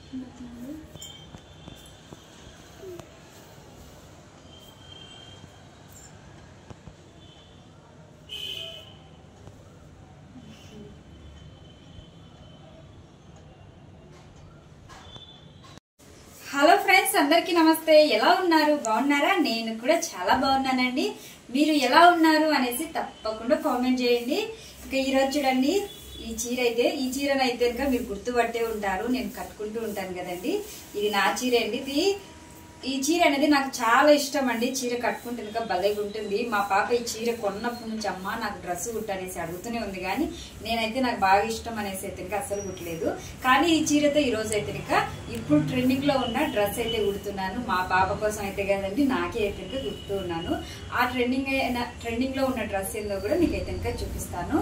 Hello friends, అందరికీ నమస్తే. ఎలా ఉన్నారు? బాగున్నారా? నేను కూడా చాలా బాగున్నానండి. మీరు ఎలా ఉన్నారు అనేసి తప్పకుండా కామెంట్ చేయండి. ఇంకా ఈరోజు చూడండి, ఈ చీరనైతే ఇంకా మీరు గుర్తుపట్టే ఉంటారు. నేను కట్టుకుంటూ ఉంటాను కదండి. ఇది నా చీర అండి. ఈ చీర అనేది నాకు చాలా ఇష్టం అండి. చీర కట్టుకుంటే ఇంకా భలేగా ఉంటుంది. మా పాప ఈ చీర కొన్నప్పటి నుంచి అమ్మ నాకు డ్రెస్ కుట్టనేసి అడుగుతూనే ఉంది, కానీ నేనైతే నాకు బాగా ఇష్టం అనేసి అయితే ఇంకా అస్సలు కుట్టలేదు. కానీ ఈ చీరతో ఈ రోజు అయితే ఇంకా ఇప్పుడు ట్రెండింగ్ లో ఉన్న డ్రెస్ అయితే కుడుతున్నాను. మా పాప కోసం అయితే కదండి, నాకే అయితే ఇంకా కుడుతూ ఉన్నాను. ఆ ట్రెండింగ్ లో ఉన్న డ్రెస్ ఏందో కూడా మీకు అయితే ఇంకా చూపిస్తాను.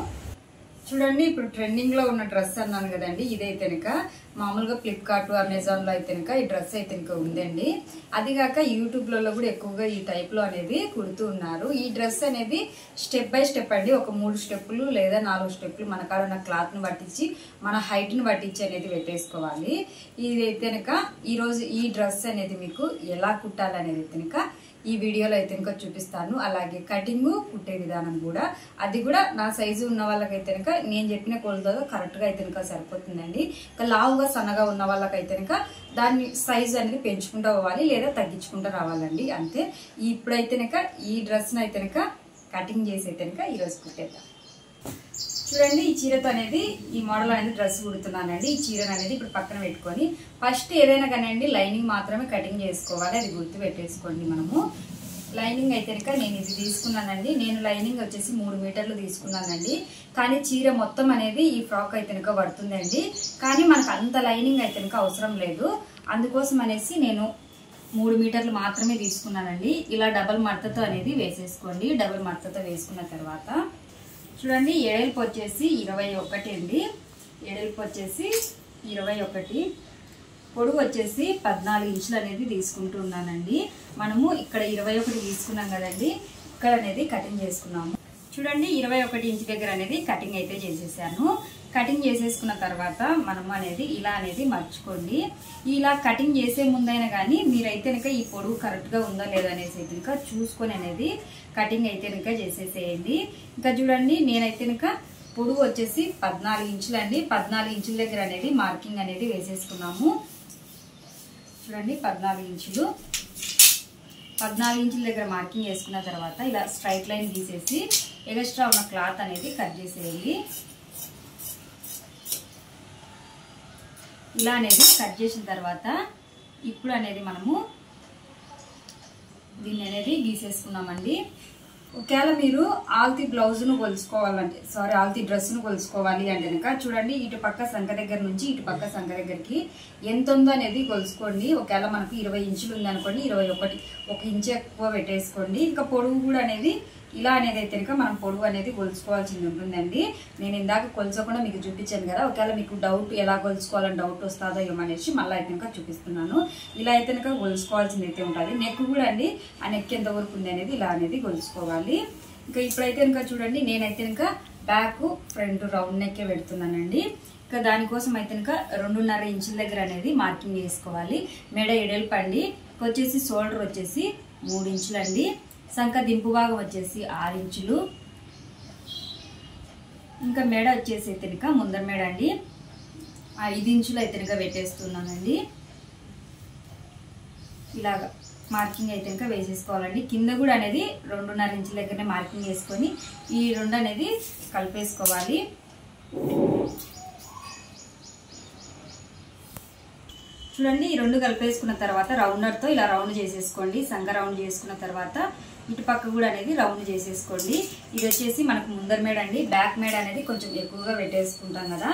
చూడండి, ఇప్పుడు ట్రెండింగ్ లో ఉన్న డ్రెస్ అన్నాను కదండి. ఇదైతే ఇంకా మామూలుగా ఫ్లిప్కార్ట్, అమెజాన్ లో అయితే ఇంకా ఈ డ్రెస్ అయితే ఇంకా ఉందండి. అదిగాక యూట్యూబ్ లో కూడా ఎక్కువగా ఈ టైప్ లో అనేది కుడుతూ ఉన్నారు. ఈ డ్రెస్ అనేది స్టెప్ బై స్టెప్ అండి. ఒక 3 స్టెప్పులు లేదా 4 స్టెప్పులు మన కాడ ఉన్న క్లాత్ ను పట్టించి మన హైట్ ను పట్టించి అనేది పెట్టేసుకోవాలి. ఇదైతే ఇంకా ఈ రోజు ఈ డ్రెస్ అనేది మీకు ఎలా కుట్టాలనేది అయితే ఇంకా ఈ వీడియోలో అయితే ఇంకా చూపిస్తాను. అలాగే కటింగ్, కుట్టే విధానం కూడా, అది కూడా నా సైజు ఉన్న వాళ్ళకైతే ఇంకా నేను చెప్పిన కొలతతో కరెక్ట్ గా అయితే ఇంకా సరిపోతుందండి. ఇంకా లావుగా సన్నగా ఉన్న వాళ్ళకైతే ఇంకా దాని సైజు అనేది పెంచుకుంటూ పోవాలి లేదా తగ్గించుకుంటూ రావాలండి, అంతే. ఇప్పుడైతే ఇంకా ఈ డ్రెస్ ను అయితే ఇంకా కటింగ్ చేసి అయితే ఇంకా ఈరోజు కుట్టేద్దాం. చూడండి, ఈ చీరతో అనేది ఈ మోడల్ అనేది డ్రెస్ కుడుతున్నానండి. ఈ చీరను అనేది ఇప్పుడు పక్కన పెట్టుకొని ఫస్ట్ ఏదైనా కానివ్వండి లైనింగ్ మాత్రమే కటింగ్ చేసుకోవాలి. అది గుర్తు పెట్టేసుకోండి. మనము లైనింగ్ అయితే కనుక నేను ఇది తీసుకున్నానండి. నేను లైనింగ్ వచ్చేసి 3 మీటర్లు తీసుకున్నానండి. కానీ చీర మొత్తం అనేది ఈ ఫ్రాక్ అయితే కనుక పడుతుందండి. కానీ మనకు అంత లైనింగ్ అయితే కనుక అవసరం లేదు. అందుకోసం అనేసి నేను 3 మీటర్లు మాత్రమే తీసుకున్నానండి. ఇలా డబల్ మడతతో అనేది వేసేసుకోండి. డబల్ మడతతో వేసుకున్న తర్వాత చూడండి, ఎడల్పు వచ్చేసి 21 అండి. ఎడల్పు వచ్చేసి 21, పొడవు వచ్చేసి 14 ఇంచులు అనేది తీసుకుంటున్నానండి. మనము ఇక్కడ 21 తీసుకున్నాం కదండి, ఇక్కడ అనేది కటింగ్ చేసుకున్నాము. చూడండి, 21 ఇంచు దగ్గర అనేది కటింగ్ అయితే చేసేసాను. కటింగ్ చేసేసుకున్న తర్వాత మనము అనేది ఇలా అనేది మర్చుకోండి. ఇలా కటింగ్ చేసే ముందైనా కానీ మీరైతే కనుక ఈ పొడవు కరెక్ట్ గా ఉందా లేదా అనేసి అయితే ఇంకా చూసుకొని అనేది కటింగ్ అయితే కనుక చేసేసేయండి. ఇంకా చూడండి, నేనైతే కనుక పొడవు వచ్చేసి 14 ఇంచులు అండి. 14 ఇంచుల దగ్గర అనేది మార్కింగ్ అనేది వేసేసుకున్నాము. చూడండి, 14 ఇంచులు. 14 ఇంచుల దగ్గర మార్కింగ్ వేసుకున్న తర్వాత ఇలా స్ట్రైట్ లైన్ గీసేసి ఎక్స్ట్రా ఉన్న క్లాత్ అనేది కట్ చేసేయండి. ఇలా అనేది కట్ చేసిన తర్వాత ఇప్పుడు అనేది మనము దీన్ని అనేది గీసేసుకున్నామండి. ఒకవేళ మీరు ఆల్తీ బ్లౌజ్ ను కొలుసుకోవాలంటే ఆల్తీ డ్రెస్ ను కొలుసుకోవాలి అంటే కనుక చూడండి, ఇటు పక్క సంఖ దగ్గర నుంచి ఇటు పక్క సంఖ దగ్గరికి ఎంత ఉందో అనేది కొలుసుకోండి. ఒకవేళ మనకు 20 ఇంచులు ఉంది అనుకోండి, 21, 1 ఇంచు ఎక్కువ పెట్టేసుకోండి. ఇంకా పొడవు కూడా అనేది ఇలా అనేది అయితే కనుక మనం పొడవు అనేది కొలుసుకోవాల్సింది ఉంటుందండి. నేను ఇందాక కొలుచకుండా మీకు చూపించాను కదా. ఒకవేళ మీకు డౌట్ ఎలా కొలుసుకోవాలని డౌట్ వస్తుందో ఏమనేసి మళ్ళీ అయితే కనుక చూపిస్తున్నాను. ఇలా అయితే కనుక కొలుసుకోవాల్సింది అయితే ఉంటుంది. నెక్ కూడా అండి, ఆ నెక్ ఎంత వరకు ఉంది అనేది ఇలా అనేది కొలుసుకోవాలి. ఇంకా ఇప్పుడైతే కనుక చూడండి, నేనైతే కనుక బ్యాక్ ఫ్రంట్ రౌండ్ నెక్కే పెడుతున్నానండి. ఇంకా దానికోసం అయితే కనుక 2.5 ఇంచుల దగ్గర అనేది మార్కింగ్ చేసుకోవాలి. మెడ ఎడల్పు అండి. వచ్చేసి షోల్డర్ వచ్చేసి 3 ఇంచులు అండి. సంఖ దింపు భాగం వచ్చేసి 6 ఇంచులు. ఇంకా మెడ వచ్చేసి అయితే కనుక ముందర మెడ అండి 5 ఇంచులు అయితే కనుక పెట్టేస్తున్నానండి. ఇలాగా మార్కింగ్ అయితే కనుక వేసేసుకోవాలండి. కింద కూడా అనేది 2.5 ఇంచుల దగ్గరనే మార్కింగ్ వేసుకొని ఈ 2 అనేది కలిపేసుకోవాలి. చూడండి, ఈ 2 కలిపేసుకున్న తర్వాత రౌండర్ తో ఇలా రౌండ్ చేసేసుకోండి. సంఖ రౌండ్ చేసుకున్న తర్వాత ఇటు పక్క కూడా అనేది రౌండ్ చేసేసుకోండి. ఇది వచ్చేసి మనకు ముందర మేడ అండి. బ్యాక్ మేడ అనేది కొంచెం ఎక్కువగా పెట్టేసుకుంటాం కదా,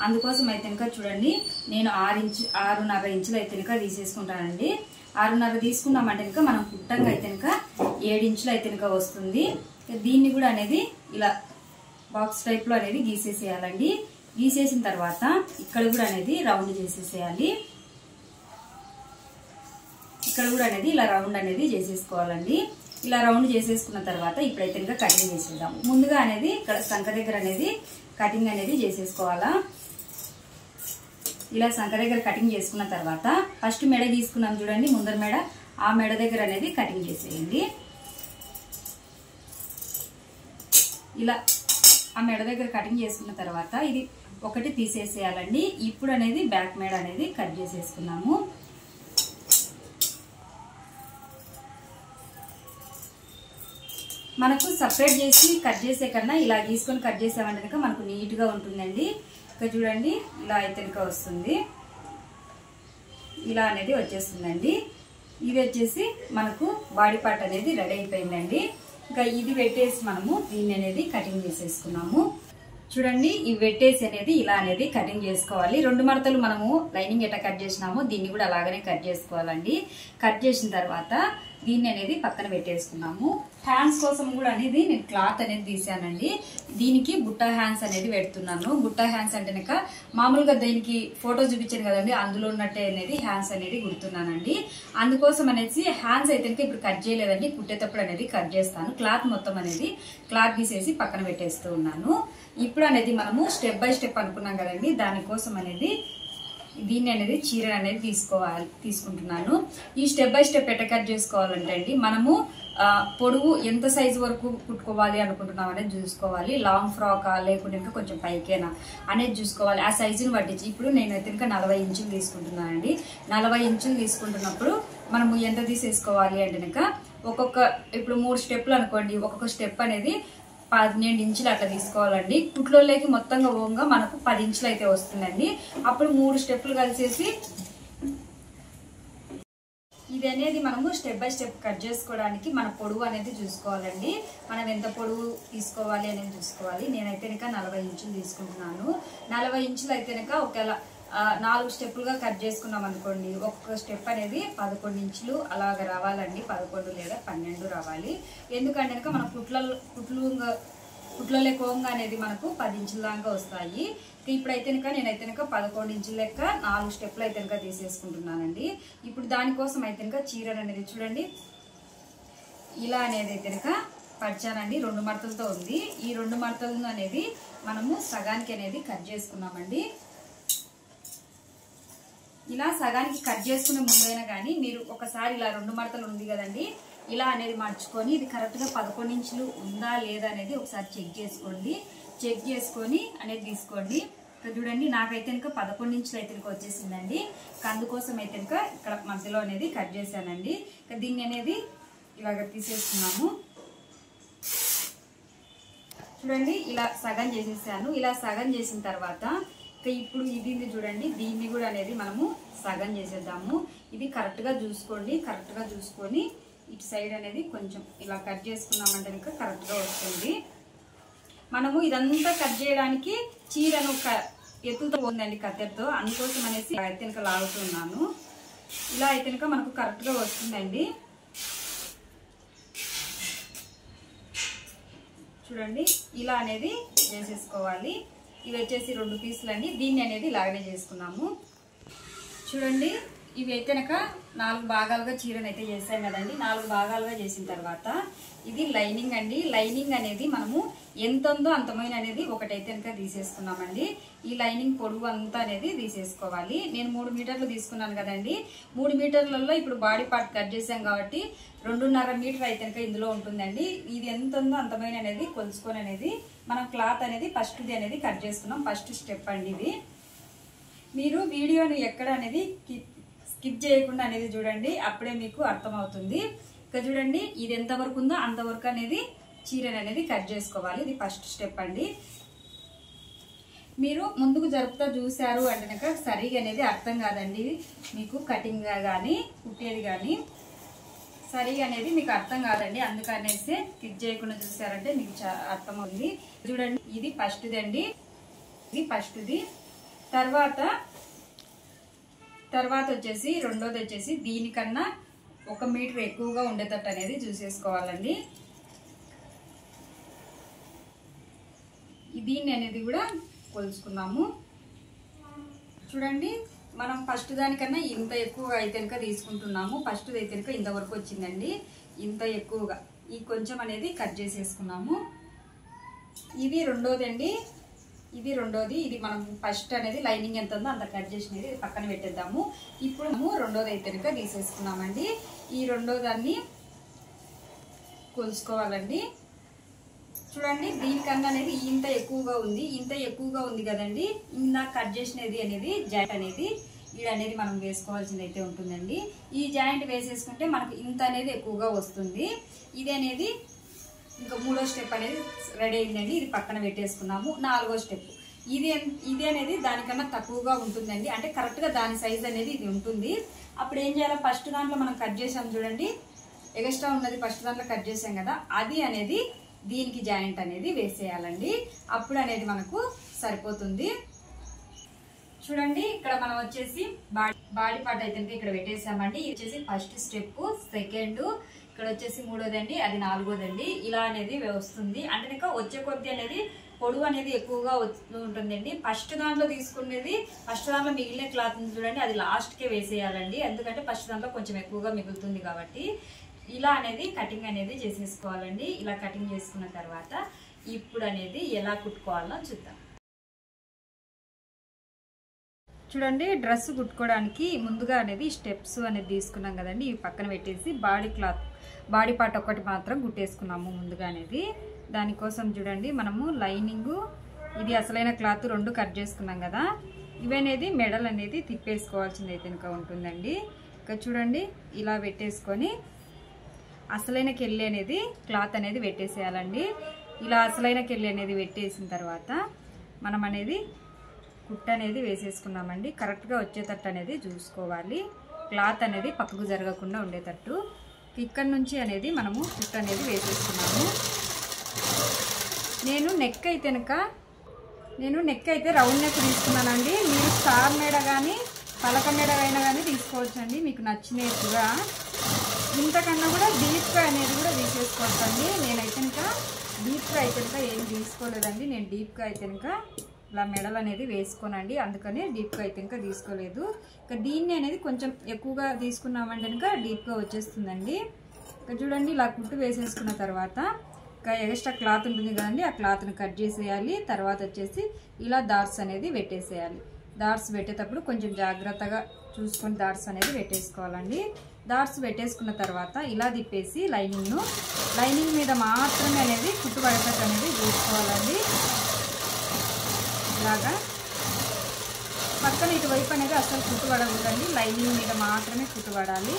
అందుకోసం అయితే కనుక చూడండి, నేను 6.5 ఇంచులు అయితే కనుక తీసేసుకుంటానండి. 6.5 తీసుకున్నామంటే కనుక మనం కుట్టంగా అయితే కనుక 7 ఇంచులు అయితే కనుక వస్తుంది. దీన్ని కూడా అనేది ఇలా బాక్స్ టైప్ లో అనేది గీసేసేయాలండి. గీసేసిన తర్వాత ఇక్కడ కూడా అనేది రౌండ్ చేసేసేయాలి. ఇక్కడ కూడా అనేది ఇలా రౌండ్ అనేది చేసేసుకోవాలండి. ఇలా రౌండ్ చేసేసుకున్న తర్వాత ఇప్పుడైతే ఇంకా కటింగ్ చేసేద్దాం. ముందుగా అనేది ఇక్కడ సంఖ దగ్గర అనేది కటింగ్ అనేది చేసేసుకోవాలా. ఇలా సంక దగ్గర కటింగ్ చేసుకున్న తర్వాత ఫస్ట్ మెడ తీసుకున్నాం చూడండి, ముందర మెడ, ఆ మెడ దగ్గర అనేది కటింగ్ చేసేయండి. ఇలా ఆ మెడ దగ్గర కటింగ్ చేసుకున్న తర్వాత ఇది ఒకటి తీసేసేయాలండి. ఇప్పుడు అనేది బ్యాక్ మెడ అనేది కట్ చేసేసుకున్నాము. మనకు సపరేట్ చేసి కట్ చేసే కన్నా ఇలా గీసుకొని కట్ చేసామంటే కనుక మనకు నీట్గా ఉంటుందండి. ఇక్కడ చూడండి ఇలా అయితే కనుక వస్తుంది, ఇలా అనేది వచ్చేస్తుందండి. ఇది వచ్చేసి మనకు బాడీ పార్ట్ అనేది రెడీ అయిపోయిందండి. ఇంకా ఇది పెట్టేసి మనము దీన్ని అనేది కటింగ్ చేసేసుకున్నాము. చూడండి ఇవి పెట్టేసి అనేది ఇలా అనేది కటింగ్ చేసుకోవాలి. 2 మడతలు మనము లైనింగ్ ఎట్లా కట్ చేసినామో దీన్ని కూడా అలాగనే కట్ చేసుకోవాలండి. కట్ చేసిన తర్వాత దీన్ని అనేది పక్కన పెట్టేసుకున్నాము. హ్యాండ్స్ కోసం కూడా అనేది నేను క్లాత్ అనేది తీసానండి. దీనికి బుట్ట హ్యాండ్స్ అనేది పెడుతున్నాను. బుట్ట హ్యాండ్స్ అంటే కనుక మామూలుగా దీనికి ఫోటో చూపించాను కదండి, అందులో ఉన్నట్టే అనేది హ్యాండ్స్ అనేది కుడుతున్నానండి. అందుకోసం అనేసి హ్యాండ్స్ అయితే ఇప్పుడు కట్ చేయలేదండి, కుట్టేటప్పుడు అనేది కట్ చేస్తాను. క్లాత్ మొత్తం అనేది క్లాత్ తీసేసి పక్కన పెట్టేస్తూ ఉన్నాను. ఇప్పుడు అనేది మనము స్టెప్ బై స్టెప్ అనుకున్నాం కదండి, దానికోసం అనేది దీన్ని అనేది చీర అనేది తీసుకుంటున్నాను. ఈ స్టెప్ బై స్టెప్ ఎట్లా కట్ చేసుకోవాలంటే అండి, మనము పొడవు ఎంత సైజు వరకు కుట్టుకోవాలి అనుకుంటున్నాం అనేది చూసుకోవాలి. లాంగ్ ఫ్రాకా లేకుంటే ఇంకా కొంచెం పైకేనా అనేది చూసుకోవాలి. ఆ సైజుని పట్టించి ఇప్పుడు నేనైతే ఇంకా 40 ఇంచులు తీసుకుంటున్నానండి. 40 ఇంచులు తీసుకుంటున్నప్పుడు మనము ఎంత తీసేసుకోవాలి అంటే కనుక ఇప్పుడు 3 స్టెప్లు అనుకోండి, ఒక్కొక్క స్టెప్ అనేది 12 ఇంచులు అట్లా తీసుకోవాలండి. కుట్లోకి మొత్తంగా ఓంగా మనకు 10 ఇంచులు అయితే వస్తుందండి. అప్పుడు 3 స్టెప్లు కలిసేసి ఇది అనేది మనము స్టెప్ బై స్టెప్ కట్ చేసుకోవడానికి మన పొడవు అనేది చూసుకోవాలండి. మనం ఎంత పొడవు తీసుకోవాలి అనేది చూసుకోవాలి. నేనైతే కనుక 40 ఇంచులు తీసుకుంటున్నాను. 40 ఇంచులు అయితే కనుక ఒకవేళ 4 స్టెప్పులుగా కట్ చేసుకున్నాం అనుకోండి, ఒక్కొక్క స్టెప్ అనేది 11 ఇంచులు అలాగ రావాలండి. 11 లేదా 12 రావాలి. ఎందుకంటే కనుక మన కుట్లలో కోంగా అనేది మనకు 10 ఇంచుల దాకా వస్తాయి. ఇప్పుడైతే కనుక నేనైతే కనుక 11 ఇంచుల లెక్క 4 స్టెప్లు అయితే కనుక తీసేసుకుంటున్నానండి. ఇప్పుడు దానికోసం అయితే కనుక చీర అనేది చూడండి ఇలా అనేది అయితే కనుక పర్చానండి. 2 మడతలతో ఉంది. ఈ 2 మడతలను అనేది మనము సగానికి అనేది కట్ చేసుకున్నామండి. ఇలా సగానికి కట్ చేసుకునే ముందైనా కానీ మీరు ఒకసారి ఇలా 2 మడతలు ఉంది కదండి, ఇలా అనేది మర్చుకొని ఇది కరెక్ట్గా 11 ఇంచులు ఉందా లేదా అనేది ఒకసారి చెక్ చేసుకోండి. చెక్ చేసుకొని అనేది తీసుకోండి. ఇక్కడ చూడండి నాకైతే ఇంకా 11 ఇంచులు అయితే ఇంకా వచ్చేసిందండి. అందుకోసం అయితే ఇంకా ఇక్కడ మధ్యలో అనేది కట్ చేశానండి. దీన్ని అనేది ఇలాగ తీసేస్తున్నాము. చూడండి ఇలా సగం చేసేసాను. ఇలా సగం చేసిన తర్వాత ఇప్పుడు ఇది చూడండి, దీన్ని కూడా అనేది మనము సగం చేసేద్దాము. ఇది కరెక్ట్గా చూసుకోండి. కరెక్ట్గా చూసుకొని ఇటు సైడ్ అనేది కొంచెం ఇలా కట్ చేసుకున్నామంటే ఇంకా కరెక్ట్గా వస్తుంది. మనము ఇదంతా కట్ చేయడానికి చీరను ఎత్తుతో ఉందండి కత్తెరతో, అందుకోసం అనేసి అయితే కనుక లాగుతున్నాను. ఇలా అయితే కనుక మనకు కరెక్ట్గా వస్తుందండి. చూడండి ఇలా అనేది చేసేసుకోవాలి. ఇవి వచ్చేసి 2 పీసులు అండి. దీన్ని అనేది ఇలాగనే చేసుకున్నాము. చూడండి ఇవి అయితే కనుక 4 భాగాలుగా చీరను అయితే చేసాం కదండి. 4 భాగాలుగా చేసిన తర్వాత ఇది లైనింగ్ అండి. లైనింగ్ అనేది మనము ఎంత ఉందో అంతమైన అనేది ఒకటైతే కనుక తీసేసుకున్నామండి. ఈ లైనింగ్ పొడవు అంతా అనేది తీసేసుకోవాలి. నేను 3 మీటర్లు తీసుకున్నాను కదండి. 3 మీటర్లలో ఇప్పుడు బాడీ పార్ట్ కట్ చేసాం కాబట్టి 2.5 మీటర్ అయితే కనుక ఇందులో ఉంటుందండి. ఇది ఎంత ఉందో అంతమైన అనేది కొలుసుకొని అనేది మనం క్లాత్ అనేది ఫస్ట్ది అనేది కట్ చేసుకున్నాం. ఫస్ట్ స్టెప్ అండి ఇది. మీరు వీడియోని ఎక్కడ అనేది స్కిప్ చేయకుండా అనేది చూడండి, అప్పుడే మీకు అర్థమవుతుంది. ఇక చూడండి ఇది ఎంతవరకు ఉందో అంతవరకు అనేది చీరను అనేది కట్ చేసుకోవాలి. ఇది ఫస్ట్ స్టెప్ అండి. మీరు ముందుకు జరుపుతా చూశారు అంటే కనుక సరిగా అనేది అర్థం కాదండి మీకు. కటింగ్ కానీ కుట్టేది కానీ సరిగా అనేది మీకు అర్థం కాదండి. అందుకనేసి స్కిప్ చేయకుండా చూసారంటే మీకు అర్థమవుతుంది. చూడండి ఇది ఫస్ట్ది అండి. ఇది ఫస్ట్ది. తర్వాత వచ్చేసి రెండోది వచ్చేసి దీనికన్నా 1 మీటర్ ఎక్కువగా ఉండేటట్టు అనేది చూసేసుకోవాలండి. దీన్ని అనేది కూడా కొలుసుకున్నాము. చూడండి మనం ఫస్ట్ దానికన్నా ఇంత ఎక్కువగా అయితే కనుక తీసుకుంటున్నాము. ఫస్ట్ అయితే కనుక ఇంతవరకు వచ్చిందండి. ఇంత ఎక్కువగా ఈ కొంచెం అనేది కట్ చేసేసుకున్నాము. ఇది రెండోది అండి. ఇది రెండోది. ఇది మనం ఫస్ట్ అనేది లైనింగ్ ఎంత ఉందో అంత కట్ చేసినది ఇది పక్కన పెట్టేద్దాము. ఇప్పుడు మనము రెండోది అయితే కనుక తీసేసుకున్నామండి. ఈ రెండో దాన్ని కొలుసుకోవాలండి. చూడండి దీనికన్నా అనేది ఇంత ఎక్కువగా ఉంది కదండి. ఇందాక కట్ చేసినది అనేది జాయింట్ అనేది అనేది మనం వేసుకోవాల్సింది అయితే ఉంటుందండి. ఈ జాయింట్ వేసేసుకుంటే మనకు ఇంత అనేది ఎక్కువగా వస్తుంది. ఇది అనేది ఇంకా మూడో స్టెప్ అనేది రెడీ అయిందండి. ఇది పక్కన పెట్టేసుకున్నాము. నాలుగో స్టెప్ ఇది అనేది దానికన్నా తక్కువగా ఉంటుందండి. అంటే కరెక్ట్గా దాని సైజ్ అనేది ఇది ఉంటుంది. అప్పుడు ఏం చేయాలి, ఫస్ట్ దాంట్లో మనం కట్ చేసాం చూడండి, ఎక్స్ట్రా ఉన్నది ఫస్ట్ దాంట్లో కట్ చేసాం కదా, అది అనేది దీనికి జాయింట్ అనేది వేసేయాలండి. అప్పుడు అనేది మనకు సరిపోతుంది. చూడంండి ఇక్కడ మనం వచ్చేసి బాడీ పార్ట్ అయితే ఇక్కడ పెట్టేసామండి. ఇది వచ్చేసి ఫస్ట్ స్టెప్, సెకండ్, ఇక్కడ వచ్చేసి మూడోదండి, అది నాలుగోదండి. ఇలా అనేది వస్తుంది. అంటే ఇంకా వచ్చే కొద్ది అనేది పొడవు అనేది ఎక్కువగా ఉంటుందండి. ఫస్ట్ దాంట్లో తీసుకునేది ఫస్ట్ దాంట్లో మిగిలిన క్లాత్ చూడండి, అది లాస్ట్కే వేసేయాలండి. ఎందుకంటే ఫస్ట్ దాంట్లో కొంచెం ఎక్కువగా మిగులుతుంది కాబట్టి. ఇలా అనేది కటింగ్ అనేది చేసేసుకోవాలండి. ఇలా కటింగ్ చేసుకున్న తర్వాత ఇప్పుడు అనేది ఎలా కుట్టుకోవాలో చూద్దాం. చూడండి డ్రెస్ కుట్టుకోవడానికి ముందుగా అనేది స్టెప్స్ అనేది తీసుకున్నాం కదండి. ఇవి పక్కన పెట్టేసి బాడీ పార్ట్ ఒకటి మాత్రం కుట్టేసుకున్నాము ముందుగా అనేది. దానికోసం చూడండి మనము లైనింగ్, ఇది అసలైన క్లాత్ రెండు కట్ చేసుకున్నాం కదా, ఇవనేది మెడల్ అనేది తిప్పేసుకోవాల్సింది అయితే ఇంకా ఉంటుందండి. ఇంకా చూడండి ఇలా పెట్టేసుకొని అసలైన కెళ్ళి అనేది క్లాత్ అనేది పెట్టేసేయాలండి. ఇలా అసలైన కెళ్ళి అనేది పెట్టేసిన తర్వాత మనం అనేది కుట్ట అనేది వేసేసుకున్నామండి. కరెక్ట్గా వచ్చేటట్టు అనేది చూసుకోవాలి. క్లాత్ అనేది పక్కకు జరగకుండా ఉండేటట్టు ఇక్కడ నుంచి అనేది మనము కుట్ట అనేది వేసేసుకున్నాము. నేను నెక్ అయితే రౌండ్ నెక్ తీసుకున్నానండి. మీరు స్టార్ మేడ కానీ పలక మేడ అయినా కానీ తీసుకోవచ్చండి, మీకు నచ్చినట్టుగా. ఇంతకన్నా కూడా డీప్గా అనేది కూడా తీసేసుకోవచ్చండి. నేనైతే ఇంకా డీప్గా అయితే ఇంకా ఏం తీసుకోలేదండి. నేను డీప్గా అయితే ఇంకా ఇలా మెడల్ అనేది వేసుకోనండి, అందుకని డీప్గా అయితే ఇంకా తీసుకోలేదు. ఇంకా దీన్ని అనేది కొంచెం ఎక్కువగా తీసుకున్నామంటే ఇంకా డీప్గా వచ్చేస్తుందండి. ఇంకా చూడండి ఇలా కుట్టు వేసేసుకున్న తర్వాత ఇంకా ఎక్స్ట్రా క్లాత్ ఉంటుంది కదండి, ఆ క్లాత్ని కట్ చేసేయాలి. తర్వాత వచ్చేసి ఇలా డాట్స్ అనేది పెట్టేసేయాలి. డాట్స్ పెట్టేటప్పుడు కొంచెం జాగ్రత్తగా చూసుకొని డాట్స్ అనేది పెట్టేసుకోవాలండి. డాట్స్ పెట్టేసుకున్న తర్వాత ఇలా తిప్పేసి లైనింగ్ మీద మాత్రమే అనేది కుట్టు పడేటట్టు అనేది చూసుకోవాలండి. ఇలాగా పక్కన ఇటువైపు అనేది అసలు కుట్టుపడకూడదండి, లైనింగ్ మీద మాత్రమే కుట్టుపడాలి.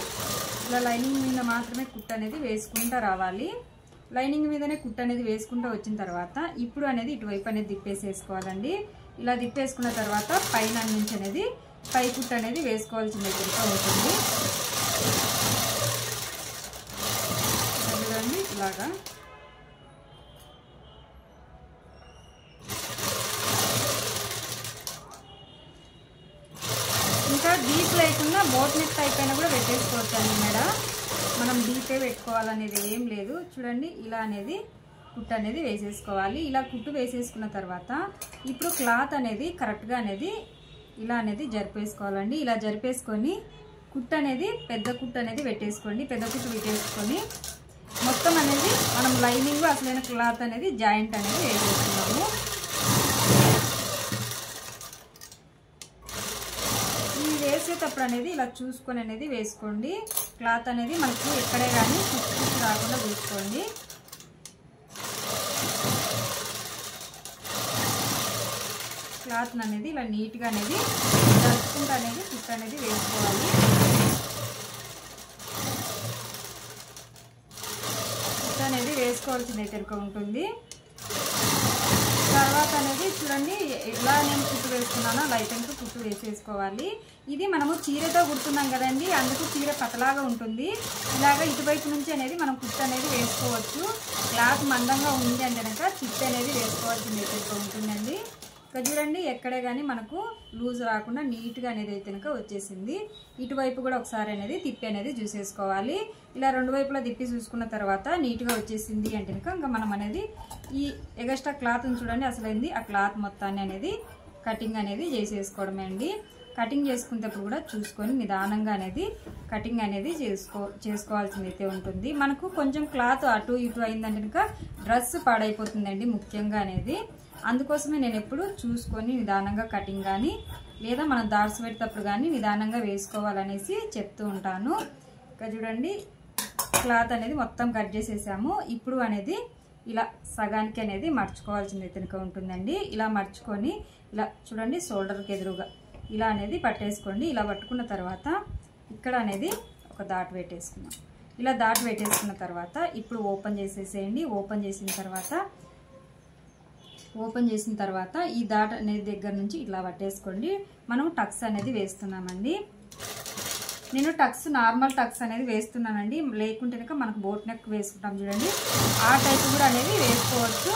ఇలా లైనింగ్ మీద మాత్రమే కుట్టు అనేది వేసుకుంటూ రావాలి. లైనింగ్ మీదనే కుట్టు అనేది వేసుకుంటూ వచ్చిన తర్వాత ఇప్పుడు అనేది ఇటువైపు అనేది తిప్పేసేసుకోవాలండి. ఇలా తిప్పేసుకున్న తర్వాత పైన నుంచి అనేది పై కుట్టు అనేది వేసుకోవాల్సింది ఉంటుంది. చూడండి ఇలాగా ఇంకా డీప్ లేకుండా బోట్ నెక్ టైప్ అయినా కూడా పెట్టేసుకోవచ్చు అండి. మేడం మనం డీపే పెట్టుకోవాలనేది ఏం లేదు. చూడండి ఇలా అనేది కుట్టు అనేది వేసేసుకోవాలి. ఇలా కుట్టు వేసేసుకున్న తర్వాత ఇప్పుడు క్లాత్ అనేది కరెక్ట్గా అనేది ఇలా అనేది జరిపేసుకోవాలండి. ఇలా జరిపేసుకొని కుట్టు అనేది పెద్ద కుట్టు అనేది పెట్టేసుకోండి. పెద్ద కుట్టు పెట్టేసుకొని మొత్తం అనేది మనం లైనింగ్ అసలైన క్లాత్ అనేది జాయింట్ అనేది వేసేసుకున్నాము. ఈ వేసేటప్పుడు అనేది ఇలా చూసుకొని అనేది వేసుకోండి. క్లాత్ అనేది మనకు ఎక్కడే కానీ కుచ్చు రాకుండా చూసుకోండి. క్లాత్ అనేది ఇలా నీట్గా అనేది జరుపుకుంటూ అనేది కుట్టు అనేది వేసుకోవాలి. కుట్టు అనేది వేసుకోవాల్సింది అయితే ఉంటుంది. తర్వాత అనేది చూడండి ఎలా నేను కుట్టు వేసుకున్నానో అలా అయితే కుట్టు వేసేసుకోవాలి. ఇది మనము చీరతో కుడుతున్నాం కదండి, అందుకు చీర పతలాగా ఉంటుంది. ఇలాగ ఇటువైపు నుంచి అనేది మనం కుట్టు అనేది వేసుకోవచ్చు. క్లాత్ మందంగా ఉంది అంటే కనుక చిట్టు అనేది వేసుకోవాల్సింది అయితే ఉంటుందండి. ఇక్కడ చూడండి ఎక్కడే కానీ మనకు లూజ్ రాకుండా నీట్గా అనేది అయితే కనుక వచ్చేసింది. ఇటువైపు కూడా ఒకసారి అనేది తిప్పి అనేది చూసేసుకోవాలి. ఇలా రెండు వైపులా తిప్పి చూసుకున్న తర్వాత నీట్గా వచ్చేసింది అంటే కనుక ఇంకా మనం అనేది ఈ ఎక్స్ట్రా క్లాత్ చూడండి అసలైంది ఆ క్లాత్ మొత్తాన్ని అనేది కటింగ్ అనేది చేసేసుకోవడమే అండి. కటింగ్ చేసుకునేటప్పుడు కూడా చూసుకొని నిదానంగా అనేది కటింగ్ అనేది చేసుకోవాల్సింది అయితే ఉంటుంది. మనకు కొంచెం క్లాత్ అటు ఇటు అయిందంటే కనుక డ్రెస్ పాడైపోతుందండి ముఖ్యంగా అనేది. అందుకోసమే నేను ఎప్పుడు చూసుకొని నిదానంగా కటింగ్ కానీ లేదా మనం దాట్స్ పెట్టేటప్పుడు కానీ నిదానంగా వేసుకోవాలనేసి చెప్తూ ఉంటాను. ఇక్కడ చూడండి క్లాత్ అనేది మొత్తం కట్ చేసేసాము. ఇప్పుడు అనేది ఇలా సగానికి అనేది మర్చుకోవాల్సింది అయితే ఉంటుందండి. ఇలా మర్చుకొని ఇలా చూడండి షోల్డర్కి ఎదురుగా ఇలా అనేది పట్టేసుకోండి. ఇలా పట్టుకున్న తర్వాత ఇక్కడ అనేది ఒక డాట్ పెట్టేసుకున్నాం. ఇలా డాట్ పెట్టేసుకున్న తర్వాత ఇప్పుడు ఓపెన్ చేసేసేయండి. ఓపెన్ చేసిన తర్వాత ఈ డాట్ అనేది దగ్గర నుంచి ఇలా పట్టేసుకోండి. మనం టక్స్ అనేది వేస్తున్నామండి. నేను టక్స్ నార్మల్ టక్స్ అనేది వేస్తున్నానండి. లేకుంటే కనుక మనకు బోట్ నెక్ వేసుకుంటాం చూడండి, ఆ టైప్ కూడా అనేది వేసుకోవచ్చు.